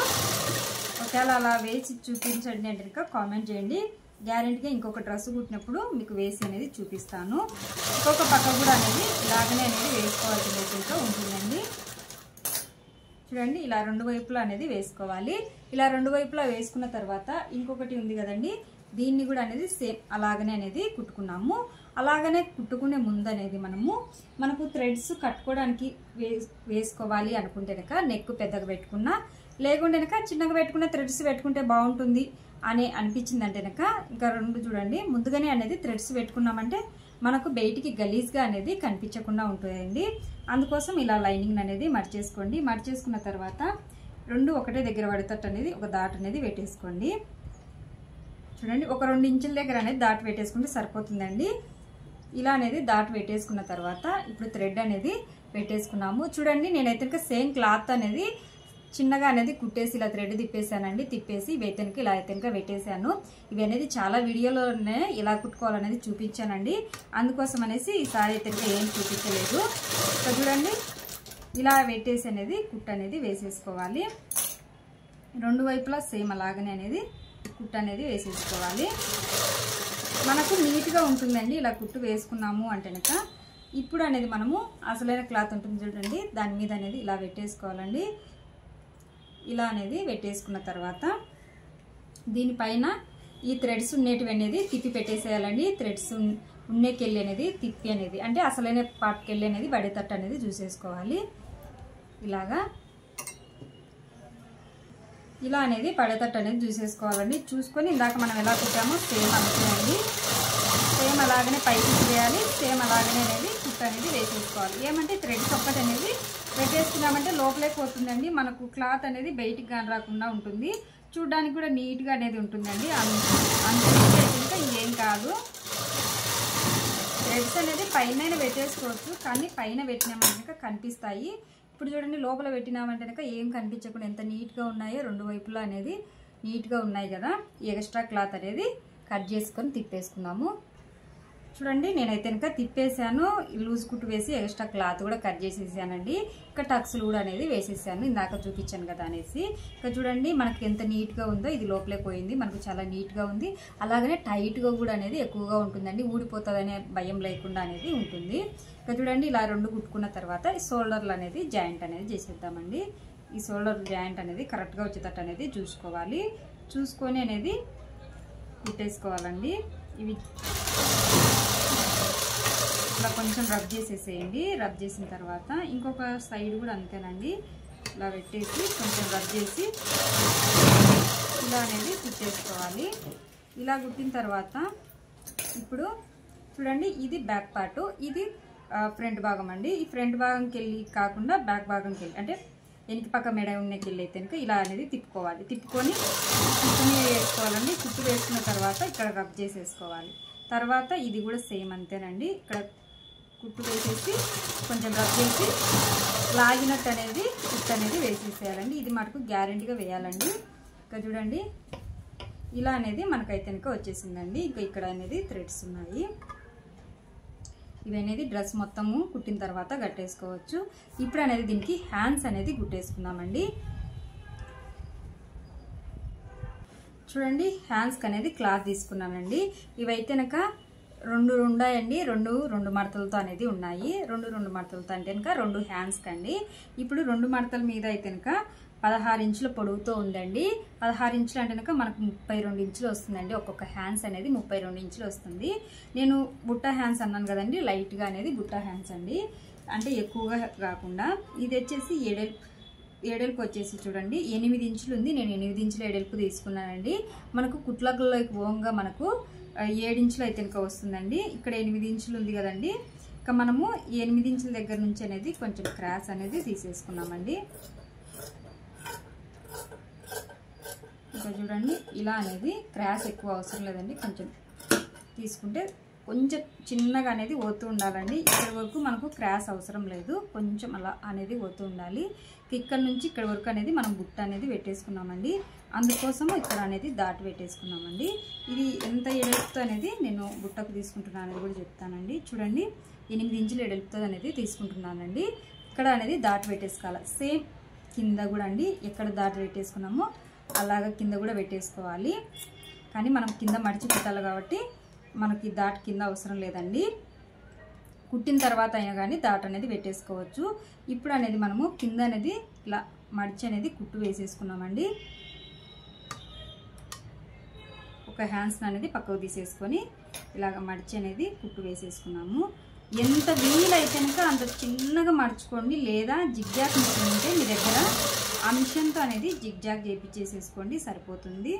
ఒకవేళ అలా వేసి చూపించండి అంటే కనుక కామెంట్ చేయండి. గ్యారెంటీగా ఇంకొక డ్రెస్ కుట్టినప్పుడు మీకు వేసి అనేది చూపిస్తాను. ఇంకొక పక్క కూడా అనేది ఇలాగనే అనేది వేసుకోవాల్సింది ఇంకా ఉంటుందండి. చూడండి ఇలా రెండు వైపులా అనేది వేసుకోవాలి. ఇలా రెండు వైపులా వేసుకున్న తర్వాత ఇంకొకటి ఉంది కదండి, దీన్ని కూడా అనేది సేమ్ అలాగనే అనేది కుట్టుకున్నాము. అలాగనే కుట్టుకునే ముందు అనేది మనకు థ్రెడ్స్ కట్టుకోవడానికి వేసుకోవాలి అనుకుంటే కనుక నెక్ పెద్దగా పెట్టుకున్నా, లేకుంటే కనుక చిన్నగా పెట్టుకున్న థ్రెడ్స్ పెట్టుకుంటే బాగుంటుంది అని అనిపించింది అంటే కనుక ఇంకా రెండు చూడండి ముందుగానే అనేది థ్రెడ్స్ పెట్టుకున్నామంటే మనకు బయటికి గలీజ్గా అనేది కనిపించకుండా ఉంటుందండి. అందుకోసం ఇలా లైనింగ్ అనేది మర్చేసుకోండి. మర్చేసుకున్న తర్వాత రెండు ఒకటే దగ్గర పడేటట్టు అనేది ఒక డాట్ అనేది పెట్టేసుకోండి. చూడండి ఒక 2 ఇంచుల దగ్గర అనేది డాట్ పెట్టేసుకుంటే సరిపోతుందండి. ఇలా అనేది డాట్ పెట్టేసుకున్న తర్వాత ఇప్పుడు థ్రెడ్ అనేది పెట్టేసుకున్నాము. చూడండి నేనైతే ఇంకా సేమ్ క్లాత్ అనేది చిన్నగా అనేది కుట్టేసి ఇలా థ్రెడ్ తిప్పేసానండి. తిప్పేసి వేతనికి ఇలా అయితే పెట్టేశాను. ఇవి అనేది చాలా వీడియోలోనే ఇలా కుట్టుకోవాలనేది చూపించానండి. అందుకోసం అనేసి ఈసారి అయితే ఏం చూపించలేదు. ఇక్కడ చూడండి ఇలా పెట్టేసి అనేది కుట్టు అనేది వేసేసుకోవాలి. రెండు వైపులా సేమ్ అలాగనే అనేది కుట్టు అనేది వేసేసుకోవాలి. మనకు నీట్గా ఉంటుందండి ఇలా కుట్టు వేసుకున్నాము అంటే కనుక. ఇప్పుడు అనేది మనము అసలైన క్లాత్ ఉంటుంది చూడండి, దాని మీద అనేది ఇలా పెట్టేసుకోవాలండి. ఇలా అనేది పెట్టేసుకున్న తర్వాత దీనిపైన ఈ థ్రెడ్స్ ఉండేటివి అనేది తిప్పి పెట్టేసేయాలండి. థ్రెడ్స్ ఉన్నకెళ్ళి అనేది తిప్పి అనేది అంటే అసలైన పార్ట్కెళ్ళి అనేది పడేటట్టు అనేది చూసేసుకోవాలి. ఇలాగా ఇలా అనేది పడేటట్టు అనేది చూసేసుకోవాలండి. చూసుకొని ఇందాక మనం ఎలా కుట్టామో సేమ్ అంతేనండి. సేమ్ అలాగనే పైకి చేయాలి. సేమ్ అలాగనే అనేది కుట్టు అనేది వేసేసుకోవాలి. ఏమంటే థ్రెడ్స్ ఒక్కటి అనేది పెట్టేసుకున్నామంటే లోపలే పోతుందండి. మనకు క్లాత్ అనేది బయటికి కానీ రాకుండా ఉంటుంది. చూడడానికి కూడా నీట్గా అనేది ఉంటుందండి. అంతే ఇంకా ఇంకేం కాదు. థ్రెడ్స్ అనేది పైన పెట్టేసుకోవచ్చు, కానీ పైన పెట్టినామంటే కనిపిస్తాయి. ఇప్పుడు చూడండి లోపల పెట్టినామంటే కనుక ఏం కనిపించకుండా ఎంత నీట్గా ఉన్నాయో రెండు వైపులా అనేది నీట్గా ఉన్నాయి కదా. ఎక్స్ట్రా క్లాత్ అనేది కట్ చేసుకొని తిప్పేసుకున్నాము. చూడండి నేనైతే కనుక తిప్పేసాను. లూజ్ కుట్టు వేసి ఎక్స్ట్రా క్లాత్ కూడా కట్ చేసేసానండి. ఇక్కడ టక్స్లు కూడా అనేది వేసేసాను ఇందాక చూపించాను కదా అనేసి. ఇక్కడ చూడండి మనకి ఎంత నీట్గా ఉందో, ఇది లోపలే పోయింది. మనకు చాలా నీట్గా ఉంది. అలాగనే టైట్గా కూడా అనేది ఎక్కువగా ఉంటుందండి. ఊడిపోతుంది అనే భయం లేకుండా అనేది ఉంటుంది. ఇక్కడ చూడండి ఇలా రెండు కుట్టుకున్న తర్వాత ఈ షోల్డర్లు అనేది జాయింట్ అనేది చేసేద్దామండి. ఈ షోల్డర్ జాయింట్ అనేది కరెక్ట్గా వచ్చేటట్టు అనేది చూసుకోవాలి. చూసుకొని అనేది కుట్టేసుకోవాలండి. ఇవి ఇలా కొంచెం రబ్ చేసేసేయండి. రబ్ చేసిన తర్వాత ఇంకొక సైడ్ కూడా అంతేనండి. ఇలా పెట్టేసి కొంచెం రబ్ చేసి ఇలా అనేది కుట్టేసుకోవాలి. ఇలా కుట్టిన తర్వాత ఇప్పుడు చూడండి ఇది బ్యాక్ పార్ట్, ఇది ఫ్రంట్ భాగం అండి. ఈ ఫ్రంట్ భాగంకి వెళ్ళి కాకుండా బ్యాక్ భాగంకి వెళ్ళి అంటే వెనక పక్క మెడ ఉన్నకి వెళ్ళి అయితే కనుక ఇలా అనేది తిప్పుకోవాలి. తిప్పుకొని కుట్టుని వేసుకోవాలండి. కుట్టు వేసుకున్న తర్వాత ఇక్కడ రబ్ చేసేసుకోవాలి. తర్వాత ఇది కూడా సేమ్ అంతేనండి. ఇక్కడ కుట్టు వేసేసి కొంచెం రబ్ చేసి లాగినట్టు అనేది కుట్టు అనేది వేసేసేయాలండి. ఇది మటుకు గ్యారెంటీగా వేయాలండి. ఇక్కడ చూడండి ఇలా అనేది మనకైతే కనుక వచ్చేసిందండి. ఇంకా ఇక్కడ అనేది థ్రెడ్స్ ఉన్నాయి. ఇవి అనేది డ్రెస్ మొత్తము కుట్టిన తర్వాత కట్టేసుకోవచ్చు. ఇప్పుడు అనేది దీనికి హ్యాండ్స్ అనేది కుట్టేసుకున్నామండి. చూడండి హ్యాండ్స్కి అనేది క్లాత్ తీసుకున్నానండి. ఇవైతే కనుక రెండు ఉన్నాయండి. రెండు మడతలతో అనేది ఉన్నాయి. రెండు మడతలతో అంటే కనుక 2 హ్యాండ్స్కి అండి. ఇప్పుడు 2 మడతల మీద అయితే కనుక 16 ఇంచుల పొడవుతో ఉందండి. 16 ఇంచులు అంటే కనుక మనకు 32 ఇంచులు వస్తుందండి. ఒక్కొక్క హ్యాండ్స్ అనేది 32 ఇంచులు వస్తుంది. నేను బుట్ట హ్యాండ్స్ అన్నాను కదండి, లైట్గా అనేది బుట్ట హ్యాండ్స్ అండి, అంటే ఎక్కువగా కాకుండా. ఇది వచ్చేసి ఎడల్పు వచ్చేసి చూడండి 8 ఇంచులు ఉంది. నేను 8 ఇంచుల ఎడల్పు తీసుకున్నానండి. మనకు కుట్లకుల్లోకి పోగా మనకు 7 ఇంచులు అయితే ఇంకా వస్తుందండి. ఇక్కడ 8 ఇంచులు ఉంది కదండి. ఇక మనము 8 ఇంచుల దగ్గర నుంచి అనేది కొంచెం క్రాస్ అనేది తీసేసుకున్నామండి. ఇంకా చూడండి ఇలా అనేది క్రాస్ ఎక్కువ అవసరం లేదండి. కొంచెం తీసుకుంటే కొంచెం చిన్నగా అనేది పోతూ ఉండాలండి. ఇక్కడ వరకు మనకు క్రాస్ అవసరం లేదు, కొంచెం అలా అనేది పోతూ ఉండాలి. ఇక్కడ నుంచి ఇక్కడ వరకు అనేది మనం బుట్ట అనేది పెట్టేసుకున్నామండి. అందుకోసం ఇక్కడ అనేది దాటి పెట్టేసుకున్నామండి. ఇది ఎంత ఎడల్పుతో అనేది నేను బుట్టకు తీసుకుంటున్నాను అనేది కూడా చెప్తానండి. చూడండి 8 ఇంచులు ఎడల్పుతో అనేది తీసుకుంటున్నానండి. ఇక్కడ అనేది దాటి పెట్టేసుకోవాలి. సేమ్ కింద కూడా అండి ఎక్కడ దాటి పెట్టేసుకున్నామో అలాగా కింద కూడా పెట్టేసుకోవాలి. కానీ మనం కింద మడిచి పెట్టాలి కాబట్టి మనకి దాటి కింద అవసరం లేదండి. కుట్టిన తర్వాత అయినా కానీ దాట్ అనేది పెట్టేసుకోవచ్చు. ఇప్పుడు అనేది మనము కింద అనేది ఇలా మడిచి అనేది కుట్టు వేసేసుకున్నామండి. ఒక హ్యాండ్స్ అనేది పక్కకు తీసేసుకొని ఇలాగ మడిచి అనేది కుట్టు వేసేసుకున్నాము. ఎంత వీలైతే కనుక అంత చిన్నగా మడుచుకోండి, లేదా జిగ్జాగ్ మిషన్ ఉంటే మీ దగ్గర ఆ మిషన్తో అనేది జిగ్జాగ్ చేపించేసేసుకోండి, సరిపోతుంది.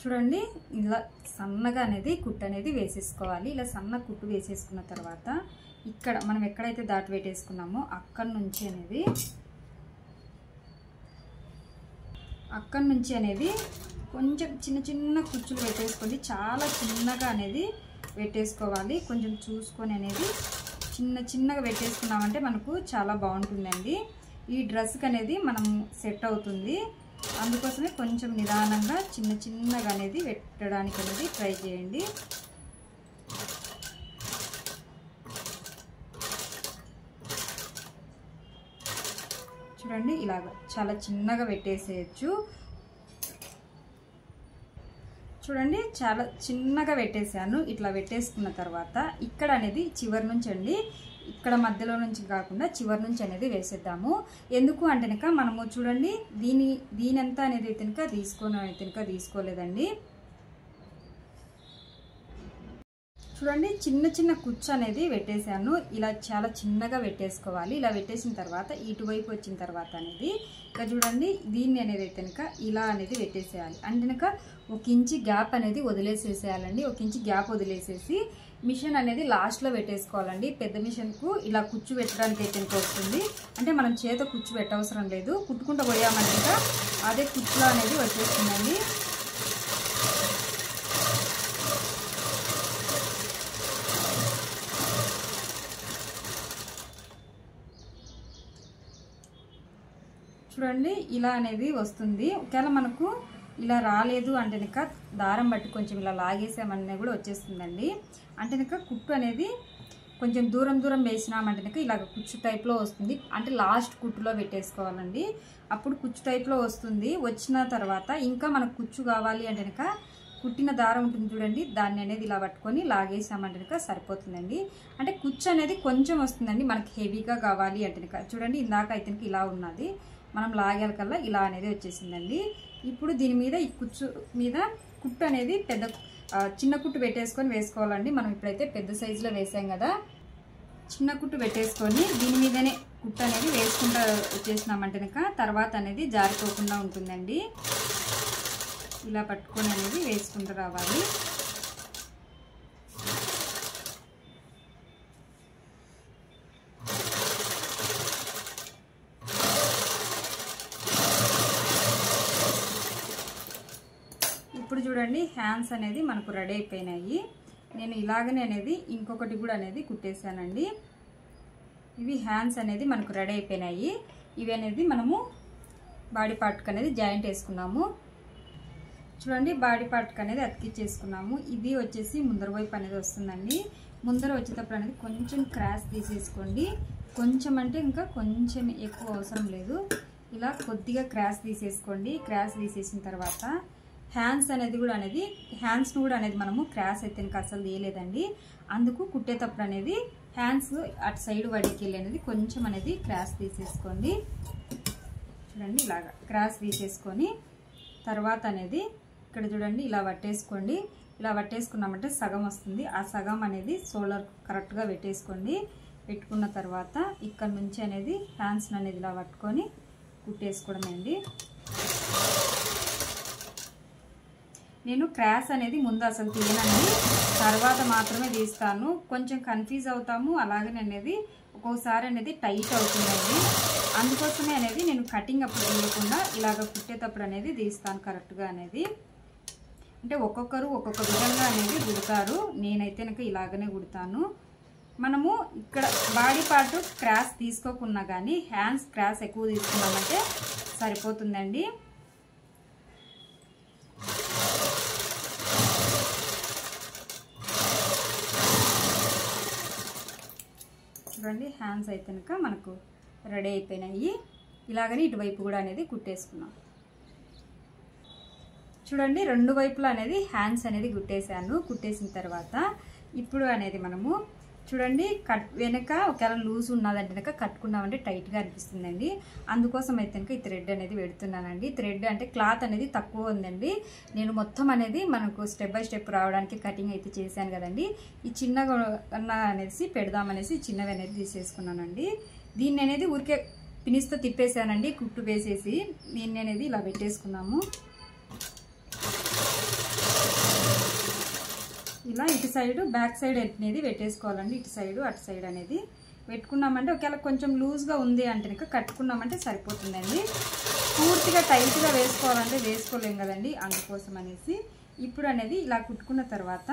చూడండి ఇలా సన్నగా అనేది కుట్టు అనేది వేసేసుకోవాలి. ఇలా సన్న కుట్టు వేసేసుకున్న తర్వాత ఇక్కడ మనం ఎక్కడైతే దాటి పెట్టేసుకున్నామో అక్కడి నుంచి అనేది కొంచెం చిన్న చిన్న కుచ్చులు పెట్టేసుకోండి. చాలా చిన్నగా అనేది పెట్టేసుకోవాలి. కొంచెం చూసుకొని అనేది చిన్నగా పెట్టేసుకున్నామంటే మనకు చాలా బాగుంటుందండి. ఈ డ్రెస్కి అనేది మనం సెట్ అవుతుంది. అందుకోసమే కొంచెం నిదానంగా చిన్నగా అనేది పెట్టడానికి అనేది ట్రై చేయండి. చూడండి ఇలాగ చాలా చిన్నగా పెట్టేసేయచ్చు. చూడండి చాలా చిన్నగా పెట్టేసాను. ఇట్లా పెట్టేసుకున్న తర్వాత ఇక్కడ అనేది చివరి నుంచి అండి, ఇక్కడ మధ్యలో నుంచి కాకుండా చివరి నుంచి అనేది వేసేద్దాము. ఎందుకు అంటే కనుక మనము చూడండి దీనంతా అనేది అయితే తీసుకోలేదండి. చూడండి చిన్న కుచ్చు అనేది పెట్టేసాను. ఇలా చాలా చిన్నగా పెట్టేసుకోవాలి. ఇలా పెట్టేసిన తర్వాత ఇటువైపు వచ్చిన తర్వాత అనేది ఇక చూడండి దీన్ని అనేది అయితే కనుక ఇలా అనేది పెట్టేసేయాలి. అంటే కనుక 1 ఇంచు గ్యాప్ అనేది వదిలేసేసేయాలండి. 1 ఇంచు గ్యాప్ వదిలేసేసి మిషన్ అనేది లాస్ట్లో పెట్టేసుకోవాలండి. పెద్ద మిషన్కు ఇలా కుచ్చు పెట్టడానికి అయితే కనుక వస్తుంది. అంటే మనం చేత కుచ్చు పెట్టవసరం లేదు, కుట్టుకుంటూ పోయామంటే అదే కుచ్చులో అనేది వచ్చేస్తుందండి. చూడండి ఇలా అనేది వస్తుంది. ఒకవేళ మనకు ఇలా రాలేదు అంటే కనుక దారం బట్టి కొంచెం ఇలా లాగేసామనే కూడా వచ్చేస్తుందండి. అంటే కనుక కుట్టు అనేది కొంచెం దూరం వేసినామంటే కనుక ఇలాగ కుచ్చు టైప్లో వస్తుంది. అంటే లాస్ట్ కుట్టులో పెట్టేసుకోవాలండి. అప్పుడు కుచ్చు టైప్లో వస్తుంది. వచ్చిన తర్వాత ఇంకా మనకు కుచ్చు కావాలి అంటే కనుక కుట్టిన దారం ఉంటుంది చూడండి, దాన్ని అనేది ఇలా పట్టుకొని లాగేసామంటే కనుక సరిపోతుందండి. అంటే కుచ్చు అనేది కొంచెం వస్తుందండి. మనకి హెవీగా కావాలి అంటే కనుక చూడండి ఇందాక అయితే ఇలా ఉన్నది, మనం లాగాల కల్లా ఇలా అనేది వచ్చేసిందండి. ఇప్పుడు దీని మీద ఈ కుచ్చు మీద కుట్టు అనేది చిన్న కుట్టు పెట్టేసుకొని వేసుకోవాలండి. మనం ఇప్పుడైతే పెద్ద సైజులో వేసాం కదా, చిన్న కుట్టు పెట్టేసుకొని దీని మీదనే కుట్టు అనేది వేసుకుంటూ వచ్చేసినామంటే కనుక తర్వాత అనేది జారిపోకుండా ఉంటుందండి. ఇలా పట్టుకొని అనేది వేసుకుంటూ రావాలి. ఇప్పుడు చూడండి హ్యాండ్స్ అనేది మనకు రెడీ అయిపోయినాయి. నేను ఇలాగనే అనేది ఇంకొకటి కూడా అనేది కుట్టేసానండి. ఇవి హ్యాండ్స్ అనేది మనకు రెడీ అయిపోయినాయి. ఇవి అనేది మనము బాడీ పార్ట్కి అనేది జాయింట్ వేసుకున్నాము. చూడండి బాడీ పార్ట్కి అనేది అతికిచ్చేసుకున్నాము. ఇది వచ్చేసి ముందర వైపు అనేది వస్తుందండి. ముందర వచ్చేటప్పుడు అనేది కొంచెం క్రాస్ తీసేసుకోండి. కొంచెం అంటే ఇంకా కొంచెం ఎక్కువ అవసరం లేదు, ఇలా కొద్దిగా క్రాస్ తీసేసుకోండి. క్రాస్ తీసేసిన తర్వాత హ్యాండ్స్ అనేది కూడా హ్యాండ్స్ను కూడా అనేది మనము క్రాస్ అయితే ఇంకా అసలు తీయలేదండి. అందుకు కుట్టేటప్పుడు అనేది హ్యాండ్స్ అటు సైడ్ వడికి వెళ్ళి అనేది కొంచెం అనేది క్రాస్ తీసేసుకోండి. చూడండి ఇలాగా క్రాస్ తీసేసుకొని తర్వాత అనేది ఇక్కడ చూడండి ఇలా పట్టేసుకోండి. ఇలా పట్టేసుకున్నామంటే సగం వస్తుంది. ఆ సగం అనేది షోల్డర్ కరెక్ట్గా పెట్టేసుకోండి. పెట్టుకున్న తర్వాత ఇక్కడ నుంచి అనేది హ్యాండ్స్ అనేది ఇలా పట్టుకొని కుట్టేసుకోవడమే అండి. నేను క్రాస్ అనేది ముందు అసలు తీయనండి, తర్వాత మాత్రమే తీస్తాను. కొంచెం కన్ఫ్యూజ్ అవుతాము, అలాగే అనేది ఒక్కోసారి అనేది టైట్ అవుతుందండి. అందుకోసమే అనేది నేను కటింగ్ అప్పుడు తీయకుండా ఇలాగ కుట్టేటప్పుడు అనేది తీస్తాను కరెక్ట్గా అనేది. అంటే ఒక్కొక్కరు ఒక్కొక్క విధంగా అనేది కుడతారు, నేనైతే నాకు ఇలాగనే కుడతాను. మనము ఇక్కడ బాడీ పార్ట్ క్రాస్ తీసుకోకున్నా కానీ హ్యాండ్స్ క్రాస్ ఎక్కువ తీసుకున్నామంటే సరిపోతుందండి. చూడండి హ్యాండ్స్ అయితే కనుక మనకు రెడీ అయిపోయినాయి. ఇలాగని ఇటువైపు కూడా అనేది కుట్టేసుకున్నాం. చూడండి రెండు వైపులా అనేది హ్యాండ్స్ అనేది కుట్టేసాను. కుట్టేసిన తర్వాత ఇప్పుడు అనేది మనము చూడండి వెనక ఒకవేళ లూజ్ ఉన్నదంటే కనుక కట్టుకున్నామంటే టైట్గా అనిపిస్తుందండి. అందుకోసం అయితే కనుక ఈ థ్రెడ్ అనేది పెడుతున్నానండి. థ్రెడ్ అంటే క్లాత్ అనేది తక్కువ ఉందండి. నేను మొత్తం అనేది మనకు స్టెప్ బై స్టెప్ రావడానికి కటింగ్ అయితే చేశాను కదండి. ఈ చిన్నగా అనేసి పెడదామనేసి చిన్నవి అనేది తీసేసుకున్నానండి. దీన్ని అనేది ఊరికే పినిస్తో తిప్పేసానండి, కుట్టు వేసేసి దీన్ని అనేది ఇలా పెట్టేసుకున్నాము. ఇలా ఇటు సైడ్ బ్యాక్ సైడ్ అనేది పెట్టేసుకోవాలండి. ఇటు సైడ్ అటు సైడ్ అనేది పెట్టుకున్నామంటే ఒకవేళ కొంచెం లూజ్గా ఉంది అంటే కనుక కట్టుకున్నామంటే సరిపోతుందండి. పూర్తిగా టైట్గా వేసుకోవాలంటే వేసుకోలేం కదండి, అందుకోసం అనేసి ఇప్పుడు అనేది ఇలా కుట్టుకున్న తర్వాత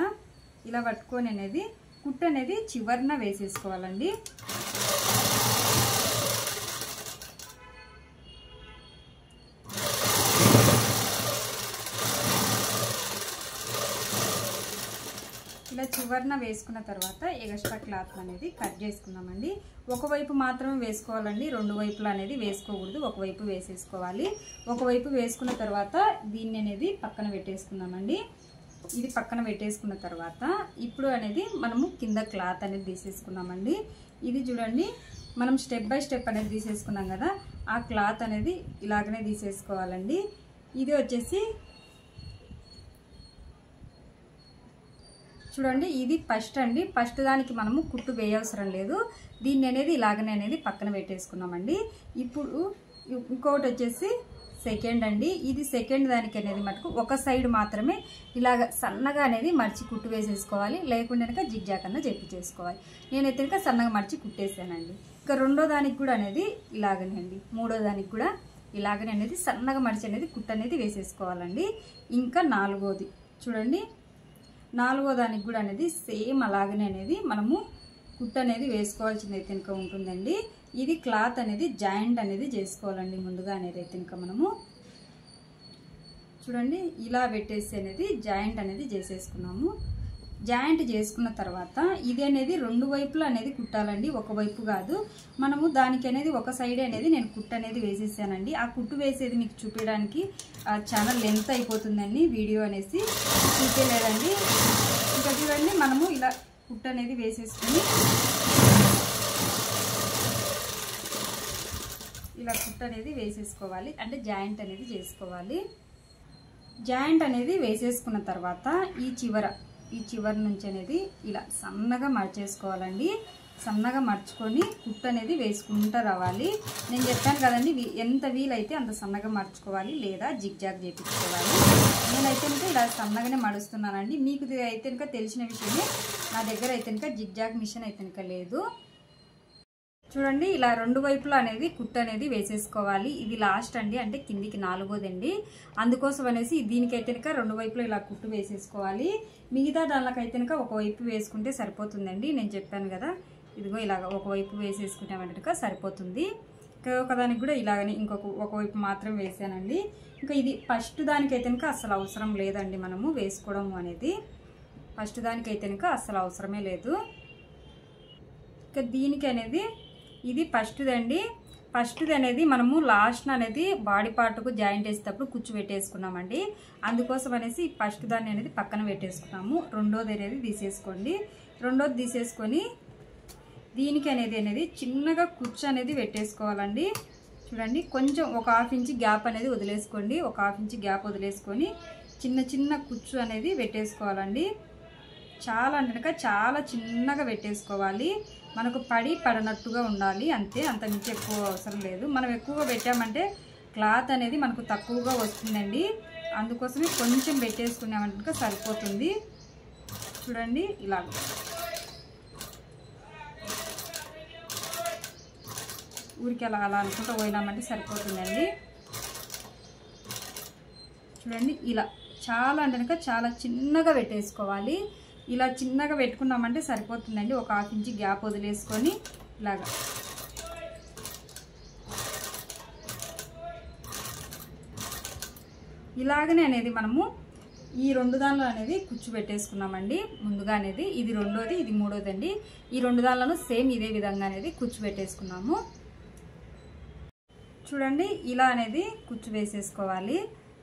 ఇలా పట్టుకొని అనేది కుట్టు అనేది చివరన వేసేసుకోవాలండి. ఇలా చివరన వేసుకున్న తర్వాత ఎక్స్ట్రా క్లాత్ అనేది కట్ చేసుకున్నామండి. ఒకవైపు మాత్రమే వేసుకోవాలండి, రెండు వైపులు అనేది వేసుకోకూడదు, ఒకవైపు వేసేసుకోవాలి. ఒకవైపు వేసుకున్న తర్వాత దీన్ని అనేది పక్కన పెట్టేసుకున్నామండి. ఇది పక్కన పెట్టేసుకున్న తర్వాత ఇప్పుడు అనేది మనము కింద క్లాత్ అనేది తీసేసుకున్నామండి. ఇది చూడండి మనం స్టెప్ బై స్టెప్ అనేది తీసేసుకున్నాం కదా, ఆ క్లాత్ అనేది ఇలాగనే తీసేసుకోవాలండి. ఇది వచ్చేసి చూడండి ఇది ఫస్ట్ అండి. ఫస్ట్ దానికి మనము కుట్టు వేయవసరం లేదు, దీన్ని అనేది ఇలాగనే అనేది పక్కన పెట్టేసుకున్నామండి. ఇప్పుడు ఇంకొకటి వచ్చేసి సెకండ్ అండి. ఇది సెకండ్ దానికి అనేది మటుకు ఒక సైడ్ మాత్రమే ఇలాగ సన్నగా అనేది మర్చి కుట్టు వేసేసుకోవాలి, లేకుండా కనుక జిగ్జాగ్ అన్న చెప్పి చేసుకోవాలి. నేనైతే కనుక సన్నగా మర్చి కుట్టేసానండి. ఇంకా రెండో దానికి కూడా అనేది ఇలాగనే అండి, మూడో దానికి కూడా ఇలాగనే అనేది సన్నగా మర్చి అనేది కుట్టు అనేది వేసేసుకోవాలండి. ఇంకా నాలుగోది చూడండి, నాలుగో దానికి కూడా అనేది సేమ్ అలాగనే అనేది మనము కుట్టు అనేది వేసుకోవాల్సింది అయితే ఇంకా ఉంటుందండి. ఇది క్లాత్ అనేది జాయింట్ అనేది చేసుకోవాలండి ముందుగా అనేది అయితే ఇంకా మనము చూడండి ఇలా పెట్టేసి అనేది జాయింట్ అనేది చేసేసుకున్నాము. జాయింట్ చేసుకున్న తర్వాత ఇది అనేది రెండు వైపులు అనేది కుట్టాలండి, ఒకవైపు కాదు. మనము దానికి అనేది ఒక సైడ్ అనేది నేను కుట్టు అనేది వేసేసానండి. ఆ కుట్టు వేసేది మీకు చూపించడానికి చాలా లెంత్ అయిపోతుందండి, వీడియో అనేసి చూపించలేదండి. ఇంకా చూడండి మనము ఇలా కుట్టు అనేది వేసేసుకుని ఇలా కుట్టు అనేది వేసేసుకోవాలి, అంటే జాయింట్ అనేది చేసుకోవాలి. జాయింట్ అనేది వేసేసుకున్న తర్వాత ఈ చివరి నుంచి అనేది ఇలా సన్నగా మర్చేసుకోవాలండి. సన్నగా మర్చుకొని కుట్టు అనేది వేసుకుంటూ రావాలి. నేను చెప్పాను కదండి, ఎంత వీలైతే అంత సన్నగా మర్చుకోవాలి, లేదా జిగ్జాగ్ చేయించుకోవాలి. నేనైతే ఇంకా ఇలా సన్నగానే మడుస్తున్నానండి. మీకు అయితే ఇంకా తెలిసిన విషయమే, నా దగ్గర అయితే ఇంకా జిగ్జాగ్ మిషన్ అయితే ఇంకా లేదు. చూడండి ఇలా రెండు వైపులా అనేది కుట్టు అనేది వేసేసుకోవాలి. ఇది లాస్ట్ అండి, అంటే కిందికి నాలుగోదండి. అందుకోసం అనేసి దీనికైతే కనుక రెండు వైపులా ఇలా కుట్టు వేసేసుకోవాలి. మిగతా దానికైతే కనుక ఒకవైపు వేసుకుంటే సరిపోతుందండి. నేను చెప్పాను కదా, ఇదిగో ఇలాగ ఒకవైపు వేసేసుకుంటామంటే కనుక సరిపోతుంది. ఒకదానికి కూడా ఇలాగని ఒకవైపు మాత్రం వేసానండి. ఇంకా ఇది ఫస్ట్ దానికైతే కనుక అసలు అవసరం లేదండి, మనము వేసుకోవడం అనేది ఫస్ట్ దానికైతే కనుక అసలు అవసరమే లేదు. ఇంకా దీనికి అనేది ఇది ఫస్ట్ది అండి. ఫస్ట్ది అనేది మనము లాస్ట్ అనేది బాడీ పార్ట్కు జాయింట్ వేసేటప్పుడు కుచ్చు పెట్టేసుకున్నామండి. అందుకోసం అనేసి ఫస్ట్ దాన్ని అనేది పక్కన పెట్టేసుకున్నాము. రెండోది అనేది తీసేసుకోండి. రెండోది తీసేసుకొని దీనికి అనేది చిన్నగా కుచ్చు అనేది పెట్టేసుకోవాలండి. చూడండి కొంచెం ఒక హాఫ్ ఇంచ్ గ్యాప్ అనేది వదిలేసుకోండి. ఒక హాఫ్ ఇంచ్ గ్యాప్ వదిలేసుకొని చిన్న చిన్న కుచ్చు అనేది పెట్టేసుకోవాలండి. చాలా అంటే చాలా చిన్నగా పెట్టేసుకోవాలి. మనకు పడనట్టుగా ఉండాలి అంతే, అంత మించి ఎక్కువ అవసరం లేదు. మనం ఎక్కువగా పెట్టామంటే క్లాత్ అనేది మనకు తక్కువగా వస్తుందండి. అందుకోసమే కొంచెం పెట్టేసుకున్నామంటే సరిపోతుంది. చూడండి ఇలా ఊరికి అలా అనుకుంటూ పోయినామంటే సరిపోతుందండి. చూడండి ఇలా చాలా అంటే చాలా చిన్నగా పెట్టేసుకోవాలి. ఇలా చిన్నగా పెట్టుకున్నామంటే సరిపోతుందండి. ఒక 1/2 ఇంచ్ గ్యాప్ వదిలేసుకొని ఇలాగా ఇలాగనే అనేది మనము ఈ 2 దానిలో అనేది కుచ్చు పెట్టేసుకున్నామండి. ముందుగా అనేది ఇది రెండోది, ఇది మూడోది అండి. ఈ 2 దానిలను సేమ్ ఇదే విధంగా అనేది కుచ్చు పెట్టేసుకున్నాము. చూడండి ఇలా అనేది కుచ్చు వేసేసుకోవాలి.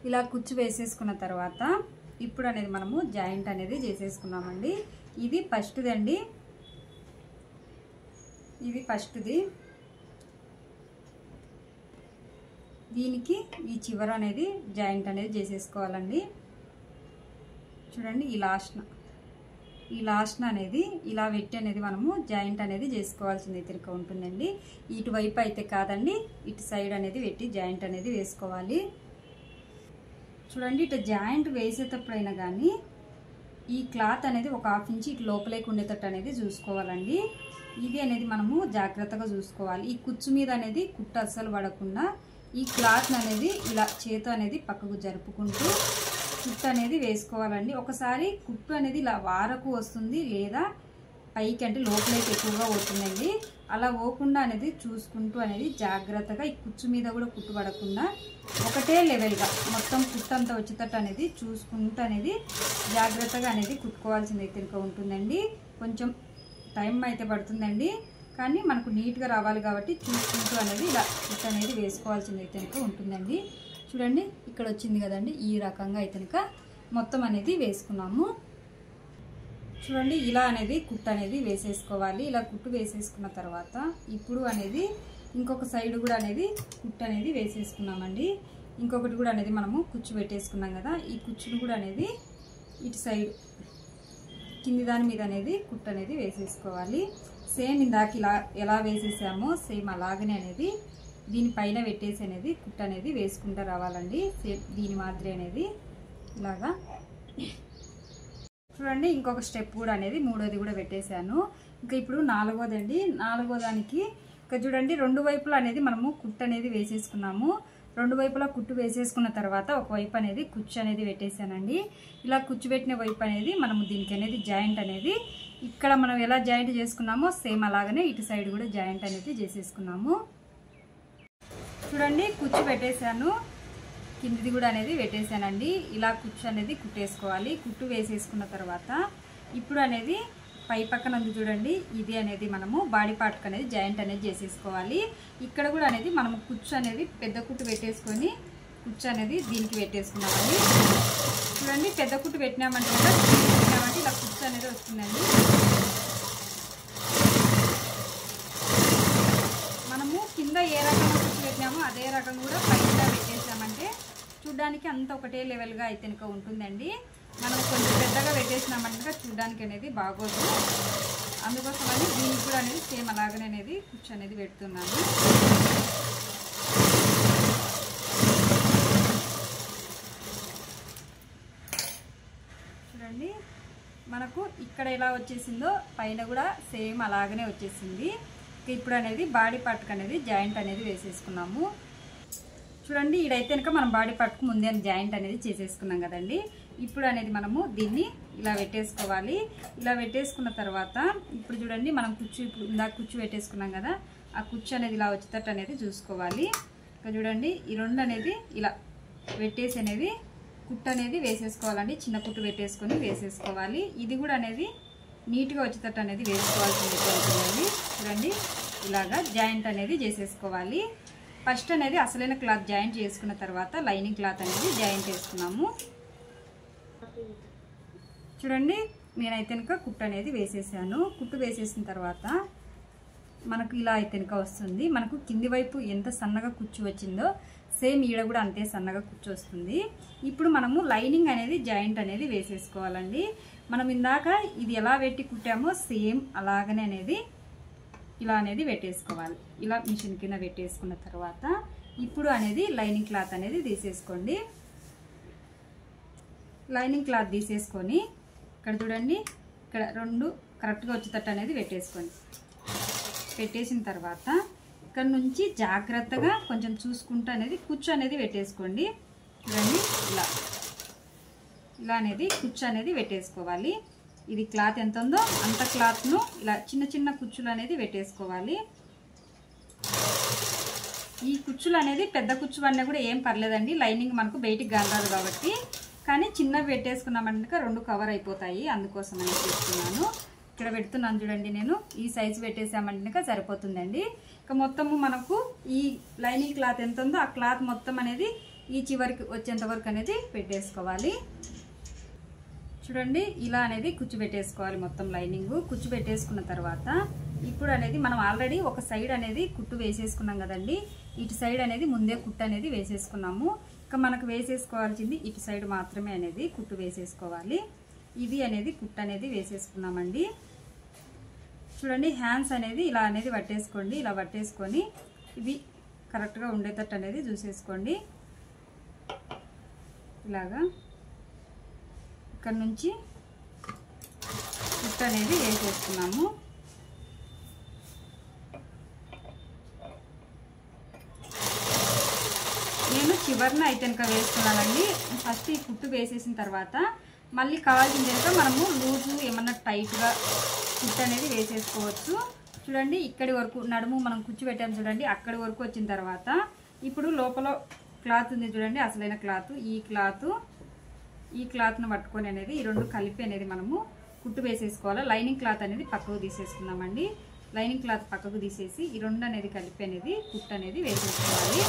ఇలా కుచ్చు వేసేసుకున్న తర్వాత ఇప్పుడు అనేది మనము జాయింట్ అనేది చేసేసుకున్నామండి. ఇది ఫస్ట్ది అండి, ఇది ఫస్ట్ది. దీనికి ఈ చివర అనేది జాయింట్ అనేది చేసేసుకోవాలండి. చూడండి ఈ లాస్ట్ అనేది ఇలా పెట్టి అనేది మనము జాయింట్ అనేది చేసుకోవాల్సింది తిరిగి ఉంటుందండి. ఇటువైపు అయితే కాదండి, ఇటు సైడ్ అనేది పెట్టి జాయింట్ అనేది వేసుకోవాలి. చూడండి ఇటు జాయింట్ వేసేటప్పుడైనా కానీ ఈ క్లాత్ అనేది ఒక 1/2 ఇంచ్ ఇటు లోపలేకి ఉండేటట్టు అనేది చూసుకోవాలండి. ఇది అనేది మనము జాగ్రత్తగా చూసుకోవాలి. ఈ కుచ్చు మీద అనేది కుట్టు అస్సలు పడకుండా ఈ క్లాత్ అనేది ఇలా చేత అనేది పక్కకు జరుపుకుంటూ కుట్టు అనేది వేసుకోవాలండి. ఒకసారి కుట్టు అనేది ఇలా వారకు వస్తుంది, లేదా పైకి అంటే లోపలికి ఎక్కువగా పోతుందండి. అలా పోకుండా అనేది చూసుకుంటూ అనేది జాగ్రత్తగా ఈ కుచ్చు మీద కూడా కుట్టు పడకుండా ఒకటే లెవెల్గా మొత్తం కుట్టు అంతా వచ్చేటట్టు అనేది చూసుకుంటూ అనేది జాగ్రత్తగా అనేది కుట్టుకోవాల్సింది అయితే ఉంటుందండి. కొంచెం టైం అయితే పడుతుందండి, కానీ మనకు నీట్గా రావాలి కాబట్టి చూసుకుంటూ అనేది ఇలా కుట్టు అనేది వేసుకోవాల్సింది అయితే ఉంటుందండి. చూడండి ఇక్కడ వచ్చింది కదండి, ఈ రకంగా అయితే మొత్తం అనేది వేసుకున్నాము. చూడండి ఇలా అనేది కుట్టు అనేది వేసేసుకోవాలి. ఇలా కుట్టు వేసేసుకున్న తర్వాత ఇప్పుడు అనేది ఇంకొక సైడ్ కూడా అనేది కుట్టు అనేది వేసేసుకున్నామండి. ఇంకొకటి కూడా అనేది మనము కుచ్చు పెట్టేసుకున్నాం కదా, ఈ కుచ్చును కూడా అనేది ఇటు సైడ్ కింది దాని మీద అనేది కుట్టు అనేది వేసేసుకోవాలి. సేమ్ ఇందాక ఇలా ఎలా వేసేసామో సేమ్ అలాగనే అనేది దీనిపైన పెట్టేసి అనేది కుట్టు అనేది వేసుకుంటూ రావాలండి. సేమ్ దీని మాదిరి అనేది ఇలాగా. చూడండి ఇంకొక స్టెప్ కూడా అనేది మూడోది కూడా పెట్టేశాను. ఇంకా ఇప్పుడు నాలుగోది అండి. నాలుగో దానికి ఇంకా చూడండి 2 వైపులా అనేది మనము కుట్టు అనేది వేసేసుకున్నాము. 2 వైపులా కుట్టు వేసేసుకున్న తర్వాత ఒకవైపు అనేది కుచ్చు అనేది పెట్టేశానండి. ఇలా కుచ్చు పెట్టిన వైపు అనేది మనము దీనికి అనేది జాయింట్ అనేది ఇక్కడ మనం ఎలా జాయింట్ చేసుకున్నామో సేమ్ అలాగనే ఇటు సైడ్ కూడా జాయింట్ అనేది చేసేసుకున్నాము. చూడండి కుచ్చు పెట్టేశాను, కిందిది కూడా అనేది పెట్టేశానండి. ఇలా కుచ్చు అనేది కుట్టేసుకోవాలి. కుట్టు వేసేసుకున్న తర్వాత ఇప్పుడు అనేది పై పక్కన ఉంది చూడండి, ఇది అనేది మనము బాడీ పార్ట్కి అనేది జాయింట్ అనేది చేసేసుకోవాలి. ఇక్కడ కూడా అనేది మనము కుచ్చు అనేది పెద్ద కుట్టు పెట్టేసుకొని కుచ్చు అనేది దీనికి పెట్టేసుకున్నామండి. చూడండి పెద్ద కుట్టు పెట్టినామంటే కూడా ఇలా కుచ్చు అనేది వస్తుందండి. మనము కింద ఏ రకంగా కుచ్చు పెట్టినామో అదే రకం కూడా పైన పెట్టేసామంటే చూడ్డానికి అంతా ఒకటే లెవెల్గా అయితే ఉంటుందండి. మనం కొంచెం పెద్దగా పెట్టేసినామంటే చూడ్డానికి అనేది బాగోదు. అందుకోసం అని దీనికి కూడా అనేది సేమ్ అలాగనే అనేది కుచ్చు అనేది పెడుతున్నాను. చూడండి మనకు ఇక్కడ ఎలా వచ్చేసిందో పైన కూడా సేమ్ అలాగనే వచ్చేసింది. ఇప్పుడు అనేది బాడీ పార్ట్కి అనేది జాయింట్ అనేది వేసేసుకున్నాము. చూడండి ఇదైతే కనుక మనం బాడీ పార్ట్కు ముందే జాయింట్ అనేది చేసేసుకున్నాం కదండి. ఇప్పుడు అనేది మనము దీన్ని ఇలా పెట్టేసుకోవాలి. ఇలా పెట్టేసుకున్న తర్వాత ఇప్పుడు చూడండి మనం కుచ్చు ఇప్పుడు ఇందాక కుచ్చు పెట్టేసుకున్నాం కదా, ఆ కుచ్చు అనేది ఇలా వచ్చేటట్టు అనేది చూసుకోవాలి. ఇంకా చూడండి ఈ 2 అనేది ఇలా పెట్టేసి అనేది కుట్టు అనేది వేసేసుకోవాలండి. చిన్న కుట్టు పెట్టేసుకొని వేసేసుకోవాలి. ఇది కూడా అనేది నీట్గా వచ్చేటట్టు అనేది వేసుకోవాల్సింది అవుతుందండి. చూడండి ఇలాగా జాయింట్ అనేది చేసేసుకోవాలి. ఫస్ట్ అనేది అసలైన క్లాత్ జాయింట్ చేసుకున్న తర్వాత లైనింగ్ క్లాత్ అనేది జాయింట్ చేసుకున్నాము. చూడండి నేనైతే కనుక కుట్టు అనేది వేసేసాను. కుట్టు వేసేసిన తర్వాత మనకు ఇలా అయితే కనుక వస్తుంది. మనకు కింది వైపు ఎంత సన్నగా కుచ్చు వచ్చిందో సేమ్ ఈడ కూడా అంతే సన్నగా కుచ్చు వస్తుంది. ఇప్పుడు మనము లైనింగ్ అనేది జాయింట్ అనేది వేసేసుకోవాలండి. మనం ఇందాక ఇది ఎలా పెట్టి కుట్టామో సేమ్ అలాగనే అనేది ఇలా అనేది పెట్టేసుకోవాలి. ఇలా మిషన్ కింద పెట్టేసుకున్న తర్వాత ఇప్పుడు అనేది లైనింగ్ క్లాత్ అనేది తీసేసుకోండి. లైనింగ్ క్లాత్ తీసేసుకొని ఇక్కడ చూడండి, ఇక్కడ రెండు కరెక్ట్గా వచ్చేటట్టు అనేది పెట్టేసుకోండి. పెట్టేసిన తర్వాత ఇక్కడ నుంచి జాగ్రత్తగా కొంచెం చూసుకుంటూ అనేది కుచ్చు అనేది పెట్టేసుకోండి. చూడండి ఇలా అనేది కుచ్చు అనేది పెట్టేసుకోవాలి. ఇది క్లాత్ ఎంత ఉందో అంత క్లాత్ను ఇలా చిన్న చిన్న కుచ్చులు అనేది పెట్టేసుకోవాలి. ఈ కుచ్చులు అనేది పెద్ద కుచ్చు అన్నీ కూడా ఏం పర్లేదండి, లైనింగ్ మనకు బయటికి గాలరాదు కాబట్టి. కానీ చిన్నవి పెట్టేసుకున్నామంటే రెండు కవర్ అయిపోతాయి, అందుకోసం అని చేస్తున్నాను. ఇక్కడ పెడుతున్నాను చూడండి, నేను ఈ సైజు పెట్టేసామంటే సరిపోతుందండి. ఇక మొత్తము మనకు ఈ లైనింగ్ క్లాత్ ఎంత ఉందో ఆ క్లాత్ మొత్తం అనేది ఈ చివరికి వచ్చేంత వరకు అనేది పెట్టేసుకోవాలి. చూడండి ఇలా అనేది కుచ్చు పెట్టేసుకోవాలి. మొత్తం లైనింగ్ కుచ్చు పెట్టేసుకున్న తర్వాత ఇప్పుడు అనేది మనం ఆల్రెడీ ఒక సైడ్ అనేది కుట్టు వేసేసుకున్నాం కదండి. ఇటు సైడ్ అనేది ముందే కుట్టు అనేది వేసేసుకున్నాము. ఇక మనకు వేసేసుకోవాల్సింది ఇటు సైడ్ మాత్రమే అనేది కుట్టు వేసేసుకోవాలి. ఇది అనేది కుట్టు అనేది వేసేసుకున్నామండి. చూడండి హ్యాండ్స్ అనేది ఇలా అనేది పట్టేసుకోండి. ఇలా పట్టేసుకొని ఇవి కరెక్ట్గా ఉండేటట్టు అనేది చూసేసుకోండి. ఇలాగా ఇక్కడ నుంచి కుట్టు అనేది వేసేసుకున్నాము. నేను చివరిన అయితే కనుక వేసుకున్నానండి. ఫస్ట్ ఈ కుట్టు వేసేసిన తర్వాత మళ్ళీ కావాల్సిన కనుక మనము లూజు ఏమన్నా టైట్గా కుట్టు అనేది వేసేసుకోవచ్చు. చూడండి ఇక్కడి వరకు నడుము మనం కుచ్చు పెట్టాము చూడండి, అక్కడి వరకు వచ్చిన తర్వాత ఇప్పుడు లోపల క్లాత్ ఉంది చూడండి, అసలైన క్లాత్. ఈ క్లాత్ను పట్టుకొని అనేది ఈ రెండు కలిపి అనేది మనము కుట్టు వేసేసుకోవాలి. లైనింగ్ క్లాత్ అనేది పక్కకు తీసేసుకున్నామండి. లైనింగ్ క్లాత్ పక్కకు తీసేసి ఈ రెండు అనేది కలిపి అనేది కుట్టు అనేది వేసేసుకోవాలి.